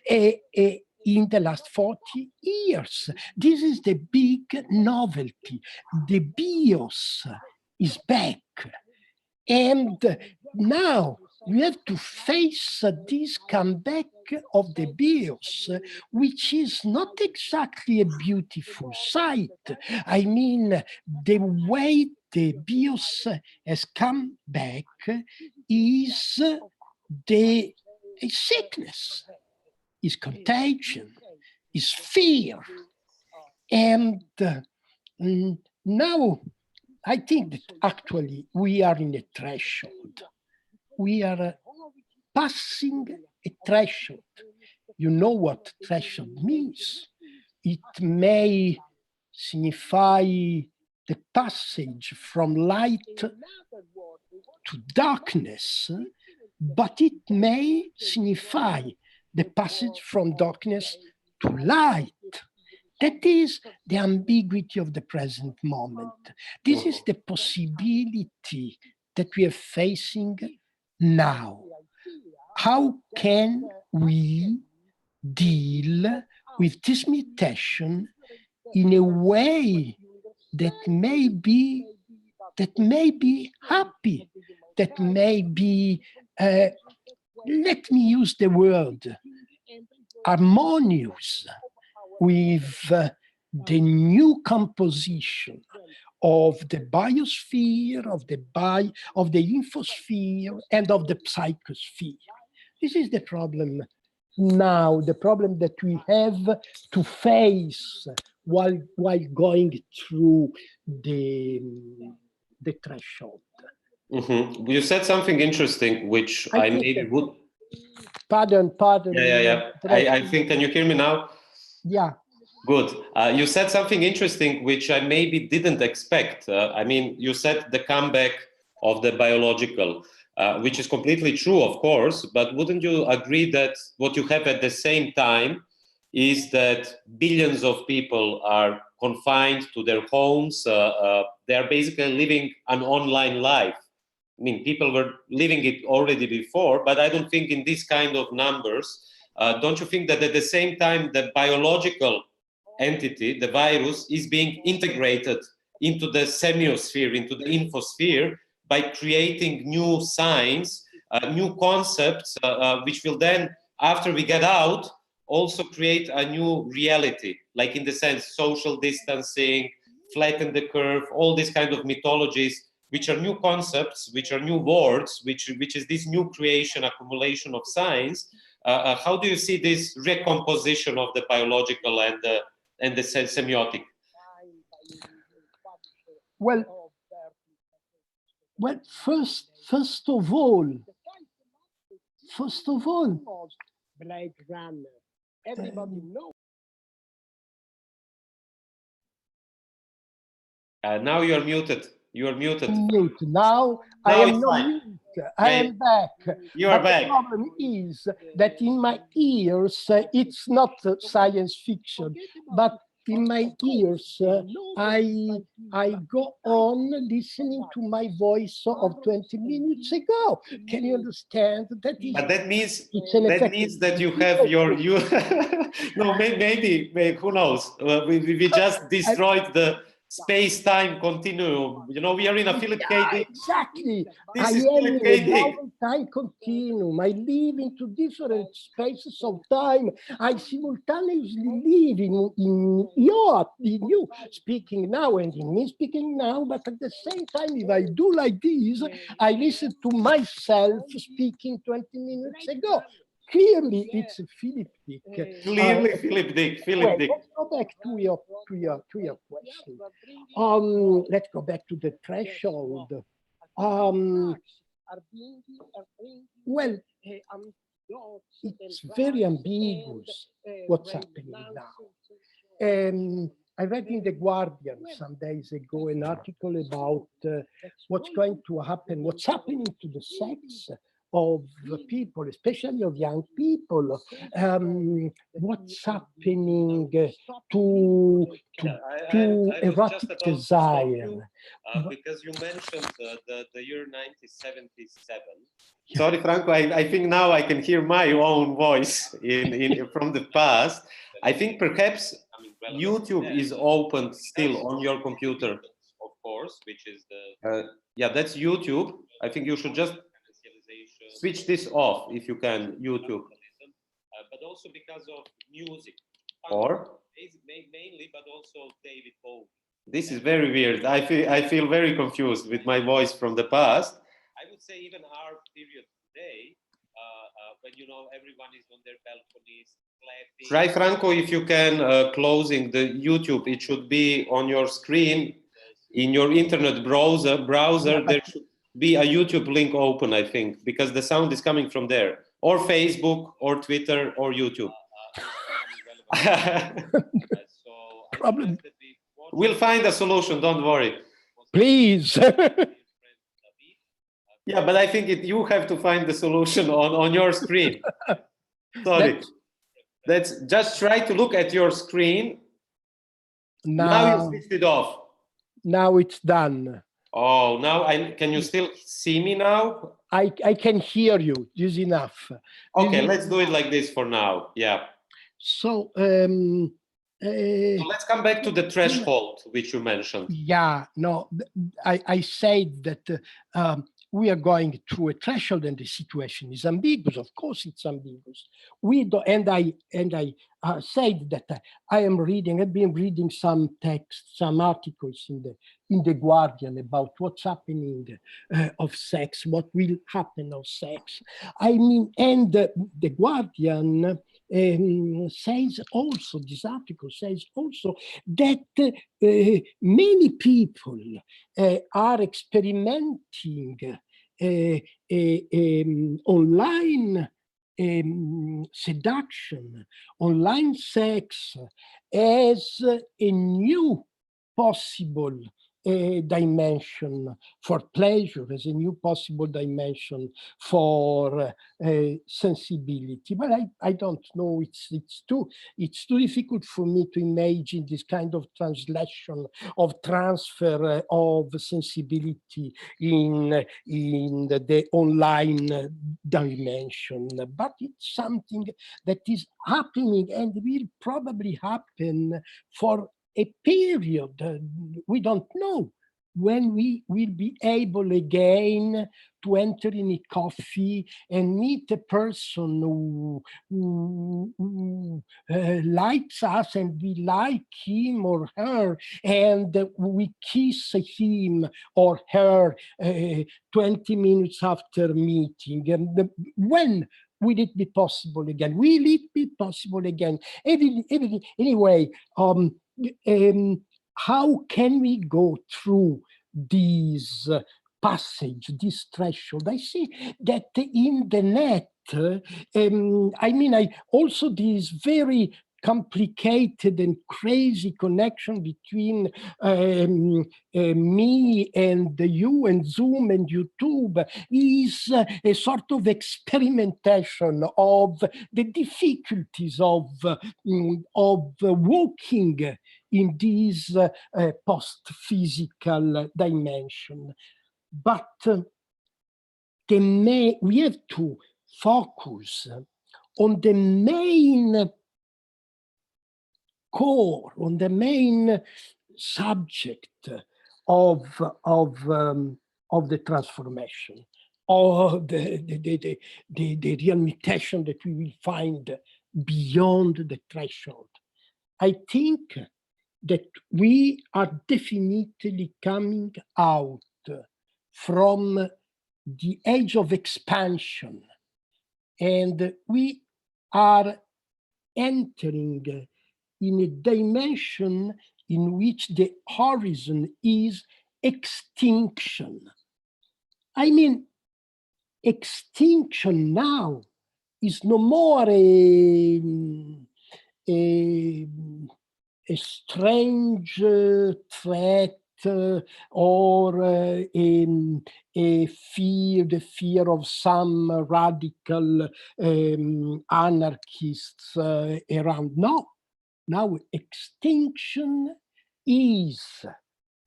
in the last 40 years. This is the big novelty. The bios is back. And now we have to face this comeback of the bios, which is not exactly a beautiful sight. I mean, the weight the BIOS has come back is the sickness, is contagion, is fear. And now I think that actually we are in a threshold. We are passing a threshold. You know what threshold means. It may signify the passage from light to darkness, but it may signify the passage from darkness to light. That is the ambiguity of the present moment. This is the possibility that we are facing now. How can we deal with this mutation in a way that may be happy, that may be, let me use the word, harmonious with the new composition of the biosphere, of the infosphere, and of the psychosphere. This is the problem now, the problem that we have to face while going through the threshold. Mm-hmm. You said something interesting, which I maybe would... Pardon. Yeah. I think, can you hear me now? Yeah. Good. You said something interesting, which I maybe didn't expect. I mean, you said the comeback of the biological, which is completely true, of course, but wouldn't you agree that what you have at the same time is that billions of people are confined to their homes? They are basically living an online life. I mean, people were living it already before, but I don't think in this kind of numbers. Don't you think that at the same time the biological entity, the virus, is being integrated into the semiosphere, into the infosphere, by creating new signs, new concepts, which will then, after we get out, also create a new reality, like in the sense social distancing, flatten the curve, all these kind of mythologies, which are new concepts, which are new words, which is this new creation, accumulation of science. How do you see this recomposition of the biological and the semiotic? Well, first of all, Blade Runner. Everybody knows. Now you are muted. You are muted. Now I am not mute. I am back. You are back. The problem is that in my ears, it's not science fiction, but in my ears, I go on listening to my voice of 20 minutes ago. Can you understand? But that means that you have your no, maybe who knows? We just destroyed the space-time continuum. You know, we are in a Philip K. Dick. Exactly. This I is am Philip in K. a Dick. time continuum. I live into different spaces of time. I simultaneously live in you speaking now and in me speaking now, but at the same time, if I do like this, I listen to myself speaking 20 minutes ago. Clearly, it's Philip Dick. Clearly, Philip Dick. Philip Dick. Let's go back to your question. Let's go back to the threshold. Well, it's very ambiguous what's happening now. I read in The Guardian some days ago an article about what's going to happen, what's happening to the sex of people, especially of young people, what's happening to erotic desire. Because you mentioned the year 1977. Sorry, Franco, I think now I can hear my own voice from the past. I think perhaps YouTube is open still on your computer, of course, which is the... yeah, that's YouTube. I think you should just switch this off if you can, YouTube. But also because of music. Or? Mainly, but also David Bowie. This is very weird. I feel very confused with my voice from the past. I would say even our period today, when everyone is on their balconies. Try, Franco, if you can, closing the YouTube. It should be on your screen. In your internet browser, there should be a YouTube link open, I think, because the sound is coming from there. Or Facebook, or Twitter, or YouTube. Problem. We'll find a solution, don't worry. Please. Yeah, but I think you have to find the solution on your screen. Sorry. Let's just try to look at your screen. Now you switched it off. Now it's done. Oh, now can you still see me now? I can hear you. This is enough. Okay, let's do it like this for now. Yeah. So, so let's come back to the threshold, which you mentioned. Yeah, no, I said that we are going through a threshold and the situation is ambiguous. Of course, it's ambiguous. We do, and I said that I've been reading some texts, some articles in the Guardian about what's happening of sex, what will happen of sex. I mean, and the Guardian says also, this article says also that many people are experimenting online seduction, online sex as a new possible dimension for pleasure, as a new possible dimension for sensibility. But I don't know, it's too difficult for me to imagine this kind of translation of transfer of sensibility in the online dimension. But it's something that is happening and will probably happen for a period. We don't know when we will be able again to enter in a coffee and meet a person who likes us and we like him or her, and we kiss him or her 20 minutes after meeting. And when will it be possible again? Will it be possible again? Anyway, how can we go through this passage, this threshold? I see that in the net, I also this very complicated and crazy connection between me and you and Zoom and YouTube is a sort of experimentation of the difficulties of walking in this post-physical dimension. But we have to focus on the main core, on the main subject of the transformation, of the real mutation that we will find beyond the threshold. I think that we are definitely coming out from the age of expansion, and we are entering in a dimension in which the horizon is extinction. I mean, extinction now is no more a strange threat or a fear, the fear of some radical anarchists around. No. Now, extinction is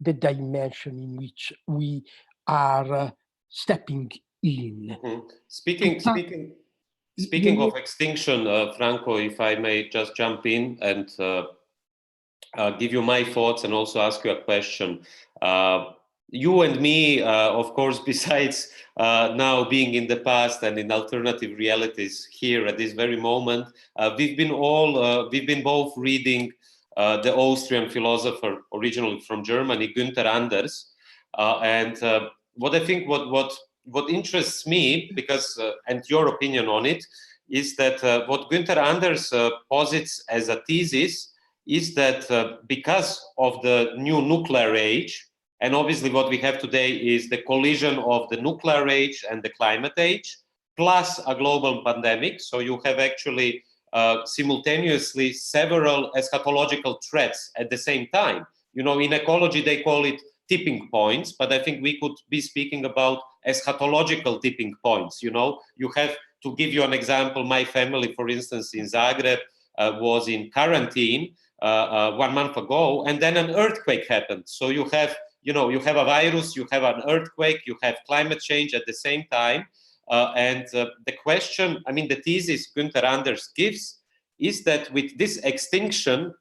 the dimension in which we are stepping in. Mm-hmm. Speaking of extinction, Franco, if I may just jump in and give you my thoughts and also ask you a question. You and me, of course, besides now being in the past and in alternative realities here at this very moment, we've been both reading the Austrian philosopher originally from Germany, Günther Anders. What I think, what interests me, because and your opinion on it, is that what Günther Anders posits as a thesis is that because of the new nuclear age, and obviously what we have today is the collision of the nuclear age and the climate age, plus a global pandemic. So you have actually simultaneously several eschatological threats at the same time. You know, in ecology, they call it tipping points, but I think we could be speaking about eschatological tipping points. You know, you have, to give you an example, my family, for instance, in Zagreb was in quarantine 1 month ago, and then an earthquake happened. So you have, you know, you have a virus, you have an earthquake, you have climate change at the same time. The question, I mean, the thesis Günther Anders gives is that with this extinction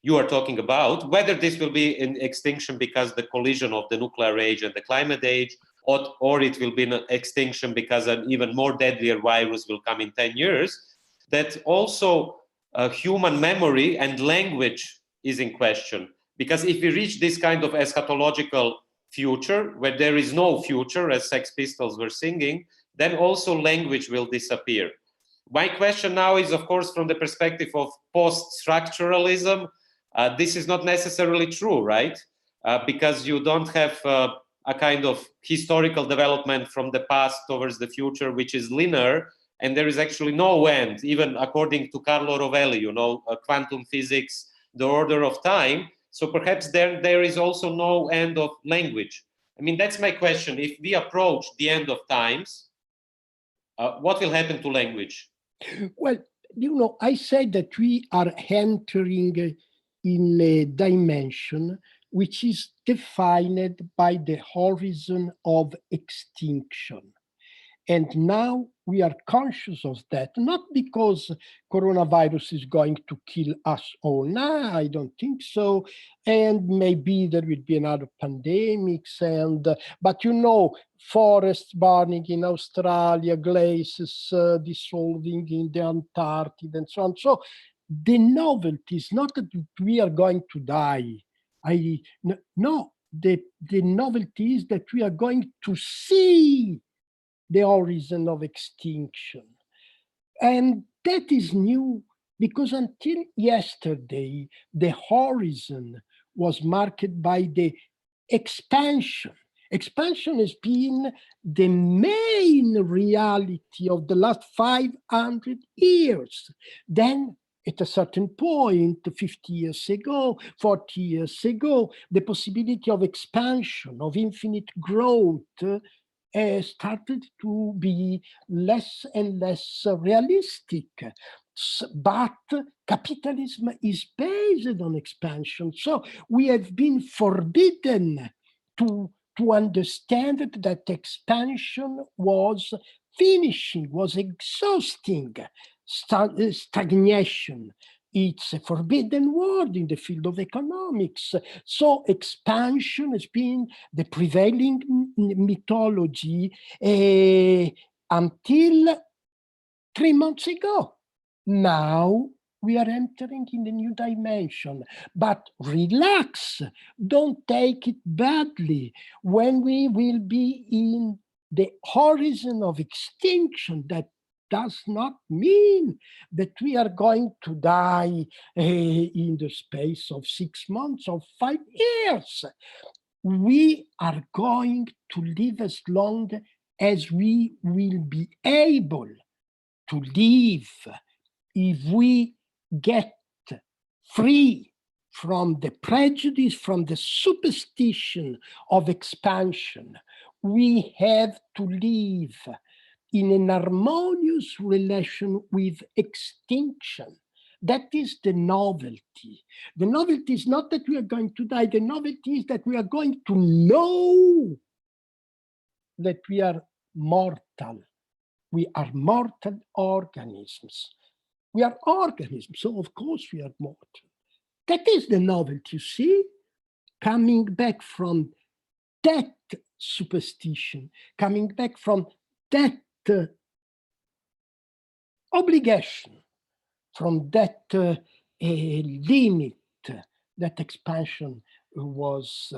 you are talking about, whether this will be an extinction because the collision of the nuclear age and the climate age, or it will be an extinction because an even more deadlier virus will come in 10 years, that also human memory and language is in question. Because if we reach this kind of eschatological future, where there is no future, as Sex Pistols were singing, then also language will disappear. My question now is, of course, from the perspective of post-structuralism, this is not necessarily true, right? Because you don't have a kind of historical development from the past towards the future, which is linear, and there is actually no end, even according to Carlo Rovelli, you know, quantum physics, the order of time. So perhaps there is also no end of language. I mean, that's my question. If we approach the end of times, what will happen to language? Well, you know, I said that we are entering in a dimension which is defined by the horizon of extinction. And now we are conscious of that, not because coronavirus is going to kill us all. No, I don't think so. And maybe there will be another pandemics. But you know, forests burning in Australia, glaciers dissolving in the Antarctic, and so on. So the novelty is not that we are going to die. No, the novelty is that we are going to see the horizon of extinction. And that is new, because until yesterday, the horizon was marked by the expansion. Expansion has been the main reality of the last 500 years. Then at a certain point, 50 years ago, 40 years ago, the possibility of expansion, of infinite growth, started to be less and less realistic. But capitalism is based on expansion. So we have been forbidden to understand that expansion was finishing, was exhausting stagnation. It's a forbidden word in the field of economics. So expansion has been the prevailing mythology until 3 months ago. Now we are entering in a new dimension. But relax, don't take it badly. When we will be in the horizon of extinction, that does not mean that we are going to die in the space of 6 months or 5 years. We are going to live as long as we will be able to live. If we get free from the prejudice, from the superstition of expansion, we have to live in an harmonious relation with extinction. That is the novelty. The novelty is not that we are going to die. The novelty is that we are going to know that we are mortal. We are mortal organisms. We are organisms, so of course we are mortal. That is the novelty, you see, coming back from that superstition, coming back from that obligation, from that limit that expansion was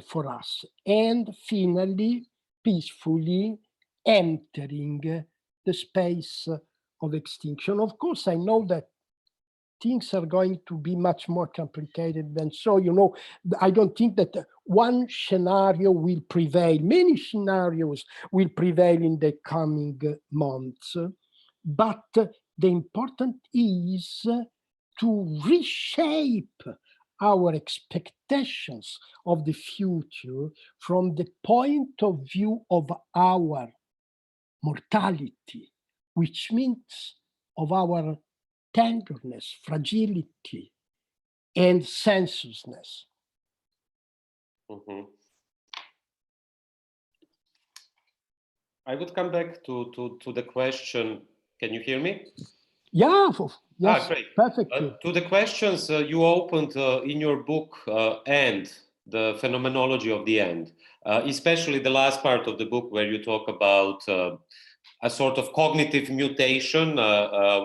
for us. And finally, peacefully entering the space of extinction. Of course, I know that things are going to be much more complicated than so. You know, I don't think that one scenario will prevail. Many scenarios will prevail in the coming months. But the important is to reshape our expectations of the future from the point of view of our mortality, which means of our tenderness, fragility, and sensuousness. Mm-hmm. I would come back to the question. Can you hear me? Yeah, yes, great. perfectly. To the questions you opened in your book, End, the phenomenology of the end, especially the last part of the book where you talk about a sort of cognitive mutation,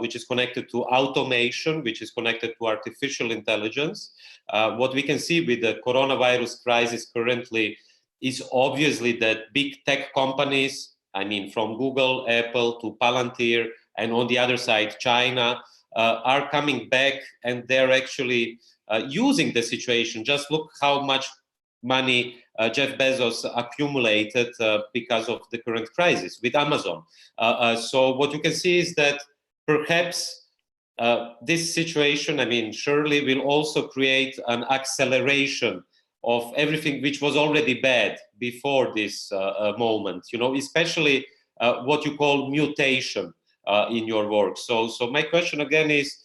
which is connected to automation, which is connected to artificial intelligence. What we can see with the coronavirus crisis currently is obviously that big tech companies, I mean, from Google, Apple to Palantir, and on the other side, China, are coming back, and they're actually using the situation. Just look how much money Jeff Bezos accumulated because of the current crisis with Amazon. So what you can see is that perhaps this situation, I mean, surely will also create an acceleration of everything which was already bad before this moment, you know, especially what you call mutation in your work. So my question again is,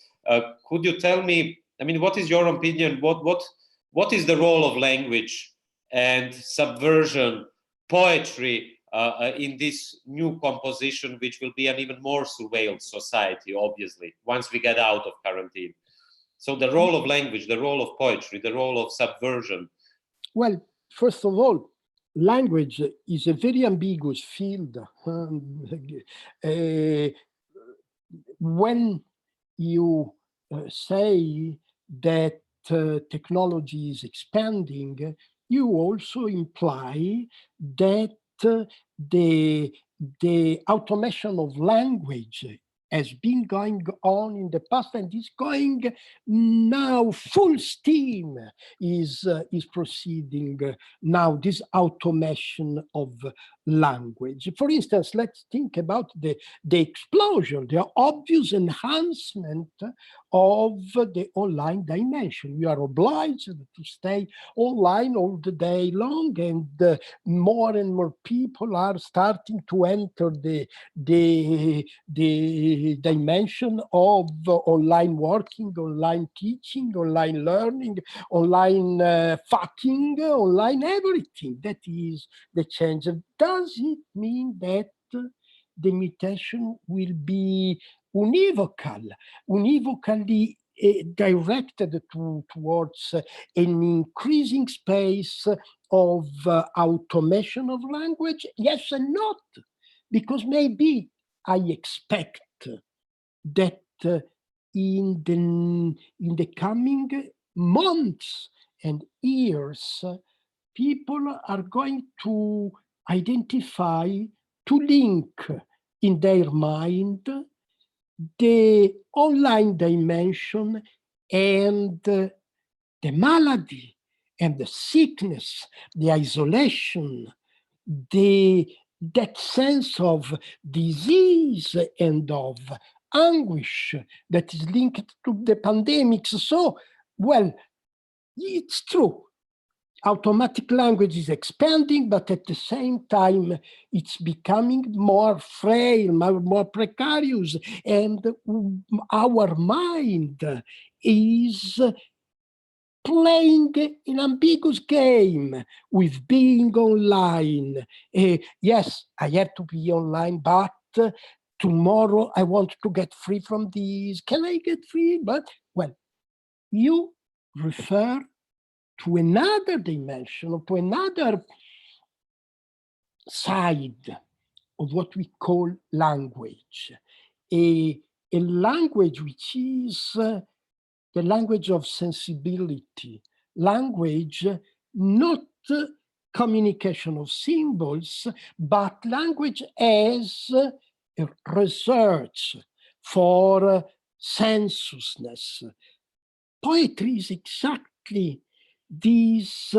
could you tell me, I mean, what is your opinion? What is the role of language and subversion, poetry in this new composition, which will be an even more surveilled society, obviously, once we get out of quarantine? So the role of language, the role of poetry, the role of subversion. Well, first of all, language is a very ambiguous field. When you say that technology is expanding, you also imply that the automation of language has been going on in the past and is going now full steam, is proceeding now, this automation of language. For instance, let's think about the explosion, the obvious enhancement of the online dimension. We are obliged to stay online all the day long, and more and more people are starting to enter the dimension of online working, online teaching, online learning, online fucking, online everything. That is the change. Does it mean that the mutation will be univocally directed towards an increasing space of automation of language? Yes and not, because maybe I expect that in the coming months and years, people are going to identify, to link in their mind the online dimension and the malady and the sickness, the isolation, that sense of disease and of anguish that is linked to the pandemics. So, well, it's true. Automatic language is expanding, but at the same time, it's becoming more frail, more precarious, and our mind is playing an ambiguous game with being online. Yes, I have to be online, but tomorrow I want to get free from this. Can I get free? But, well, you refer to another dimension, or to another side of what we call language. A language which is the language of sensibility, language not communication of symbols, but language as a research for sensuousness. Poetry is exactly this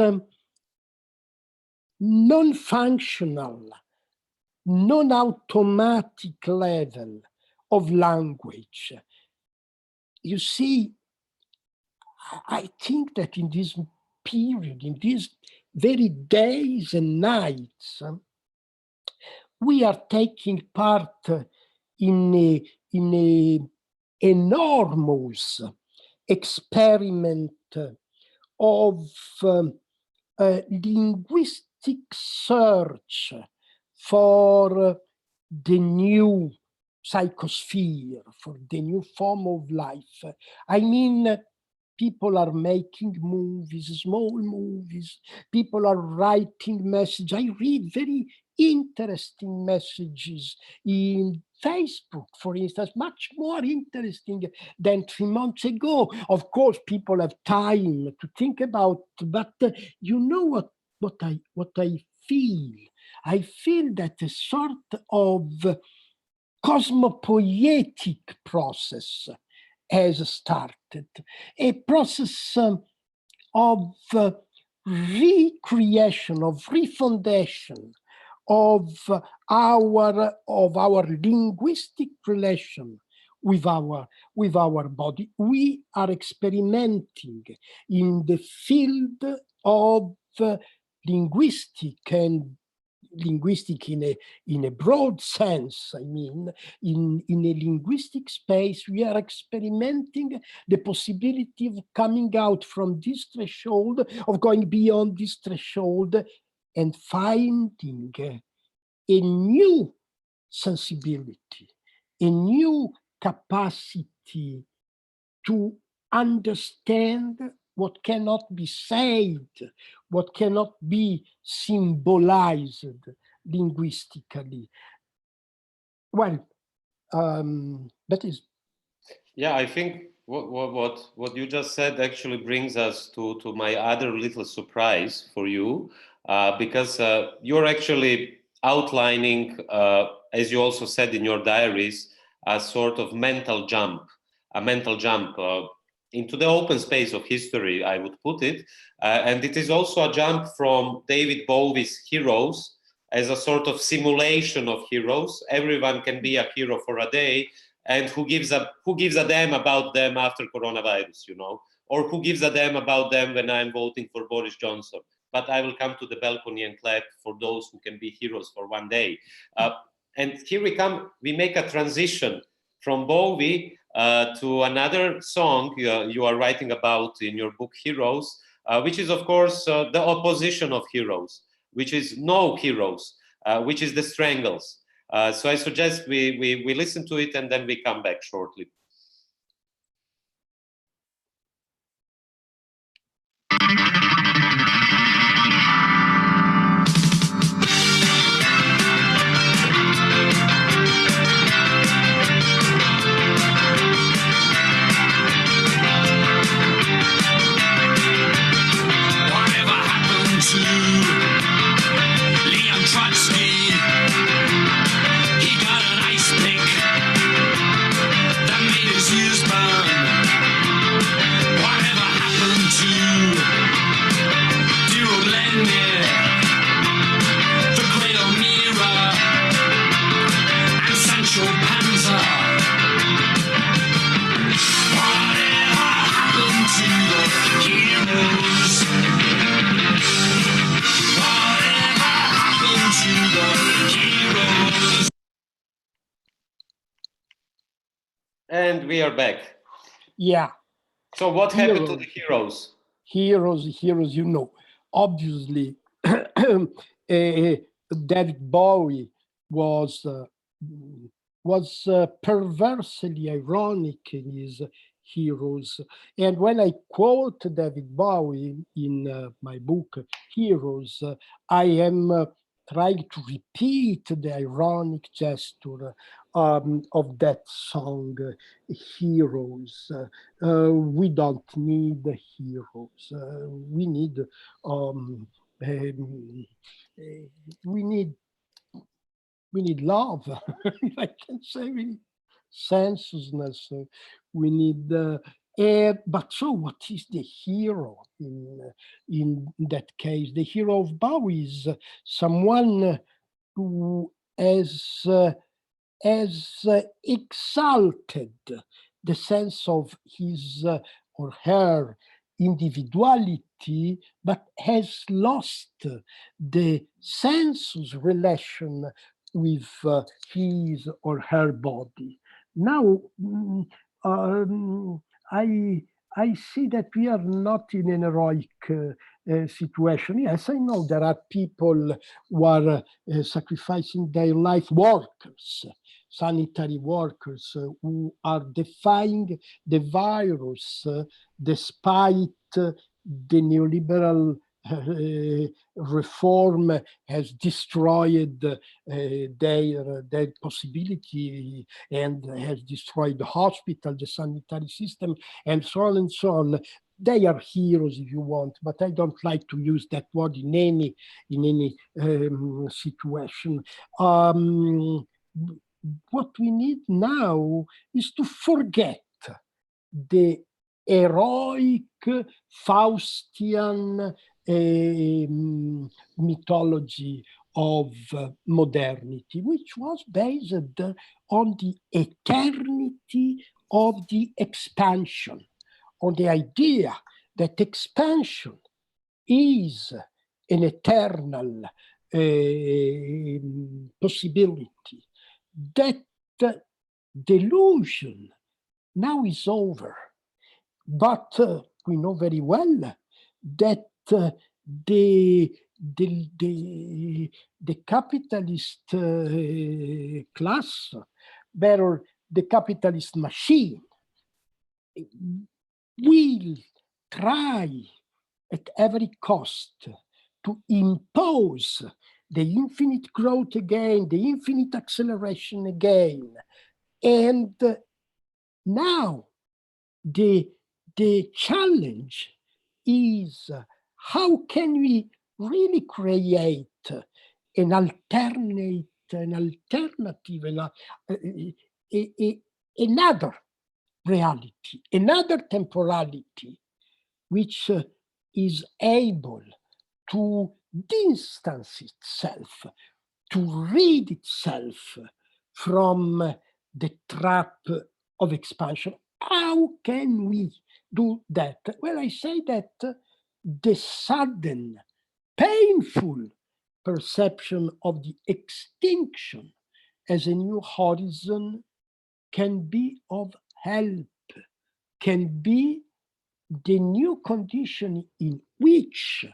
non-functional, non-automatic level of language. You see, I think that in this period, in these very days and nights, we are taking part in a enormous experiment of linguistic search for the new psychosphere, for the new form of life. I mean, people are making movies, small movies. People are writing messages. I read very interesting messages in Facebook, for instance, much more interesting than 3 months ago. Of course, people have time to think about, but you know what I feel? I feel that a sort of cosmopoietic process has started, a process of recreation, of refundation of our linguistic relation with our body. We are experimenting in the field of linguistic, and linguistic in a broad sense. I mean, in a linguistic space, we are experimenting the possibility of coming out from this threshold, of going beyond this threshold, and finding a new sensibility, a new capacity to understand what cannot be said, what cannot be symbolized linguistically. Well, that is. Yeah, I think what you just said actually brings us to my other little surprise for you, because you're actually outlining, as you also said in your diaries, a sort of mental jump into the open space of history, I would put it. And it is also a jump from David Bowie's Heroes as a sort of simulation of heroes. Everyone can be a hero for a day, and who gives a damn about them after coronavirus, you know? Or who gives a damn about them when I'm voting for Boris Johnson? But I will come to the balcony and clap for those who can be heroes for one day. And here we make a transition from Bowie to another song you are writing about in your book Heroes, which is of course the opposition of Heroes, which is no heroes, which is the Strangles. So I suggest we listen to it and then we come back shortly. And we are back. Yeah. So what happened to the heroes? Heroes, you know. Obviously, David Bowie was perversely ironic in his Heroes. And when I quote David Bowie in my book Heroes, I am trying to repeat the ironic gesture of that song, Heroes. We don't need heroes. We need love. If I can say, we need sensuousness. We need. But so, what is the hero in that case? The hero of Bowie is someone who has exalted the sense of his or her individuality, but has lost the sensuous relation with his or her body. Now, I see that we are not in an heroic situation. Yes, I know there are people who are sacrificing their life, workers, sanitary workers, who are defying the virus despite the neoliberal reform has destroyed their possibility and has destroyed the hospital, the sanitary system, and so on and so on. They are heroes if you want, but I don't like to use that word in any situation. What we need now is to forget the heroic Faustian mythology of modernity, which was based on the eternity of the expansion, on the idea that expansion is an eternal possibility. That delusion now is over. But we know very well that the capitalist class, better the capitalist machine, will try at every cost to impose the infinite growth again, the infinite acceleration again. And now the challenge is how can we really create an alternative, another reality, another temporality, which is able to distance itself, to rid itself from the trap of expansion. How can we do that? Well, I say that the sudden, painful perception of the extinction as a new horizon can be of help, can be the new condition in which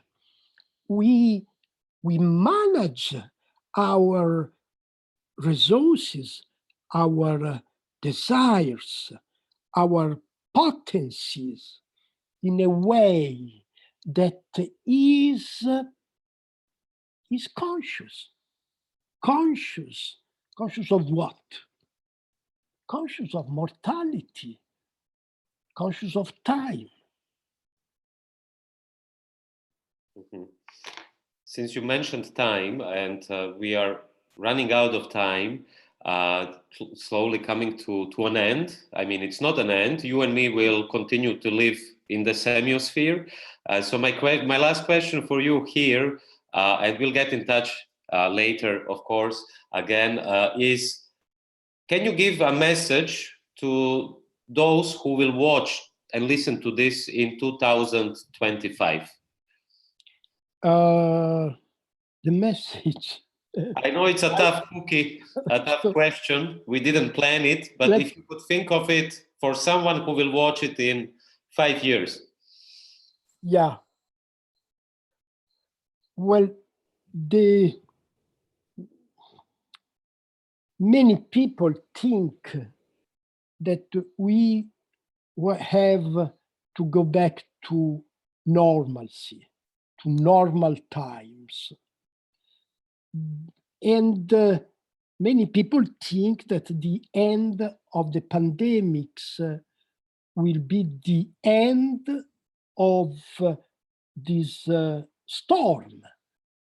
we manage our resources, our desires, our potencies in a way that is conscious. Conscious of what? Conscious of mortality, conscious of time. Mm-hmm. Since you mentioned time, and we are running out of time, slowly coming to an end. I mean, it's not an end. You and me will continue to live in the semiosphere. So my last question for you here, and we'll get in touch later, of course, again, is can you give a message to those who will watch and listen to this in 2025? The message. I know it's a tough cookie, a tough question. We didn't plan it, but if you could think of it for someone who will watch it in 5 years. Yeah. Well, many people think that we have to go back to normalcy, to normal times. And many people think that the end of the pandemics will be the end of this storm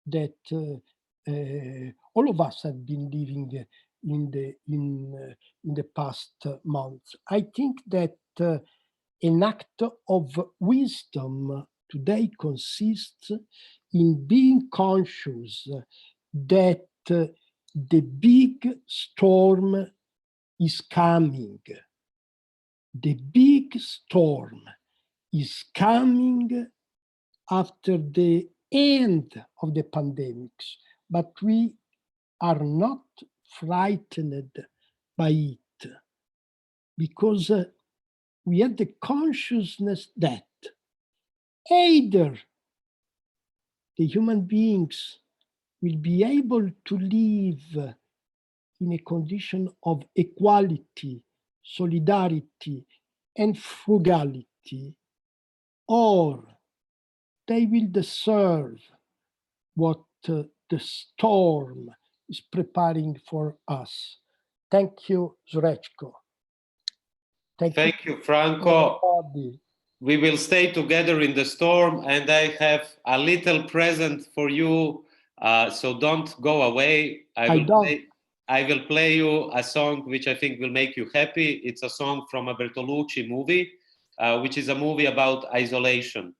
that all of us have been living in the past months. I think that an act of wisdom today consists in being conscious that the big storm is coming. The big storm is coming after the end of the pandemics, but we are not frightened by it because we have the consciousness that either the human beings will be able to live in a condition of equality, solidarity, and frugality, or they will deserve what the storm is preparing for us. Thank you, Srećko. Thank you, Franco. We will stay together in the storm, and I have a little present for you, so don't go away. I will play you a song which I think will make you happy. It's a song from a Bertolucci movie, which is a movie about isolation.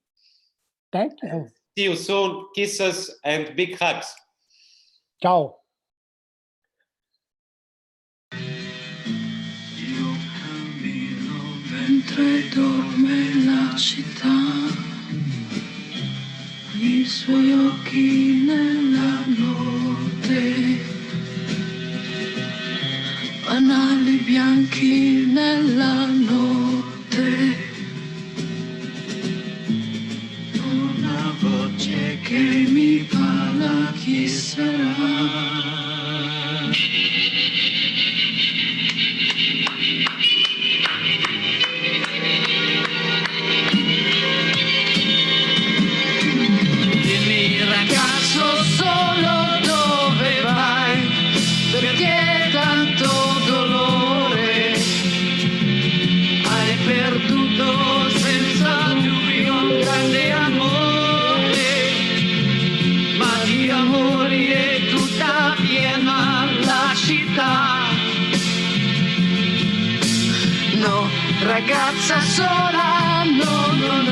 Thank you. See you soon. Kisses and big hugs. Ciao. Mentre dorme la città, i suoi occhi nella notte, fanali bianchi nella notte, una voce che mi parla, chi sarà? Solo dove vai, perché tanto dolore hai perduto senza dubbio un grande amore, ma di amori è tutta piena la città. No, ragazza sola, no, no,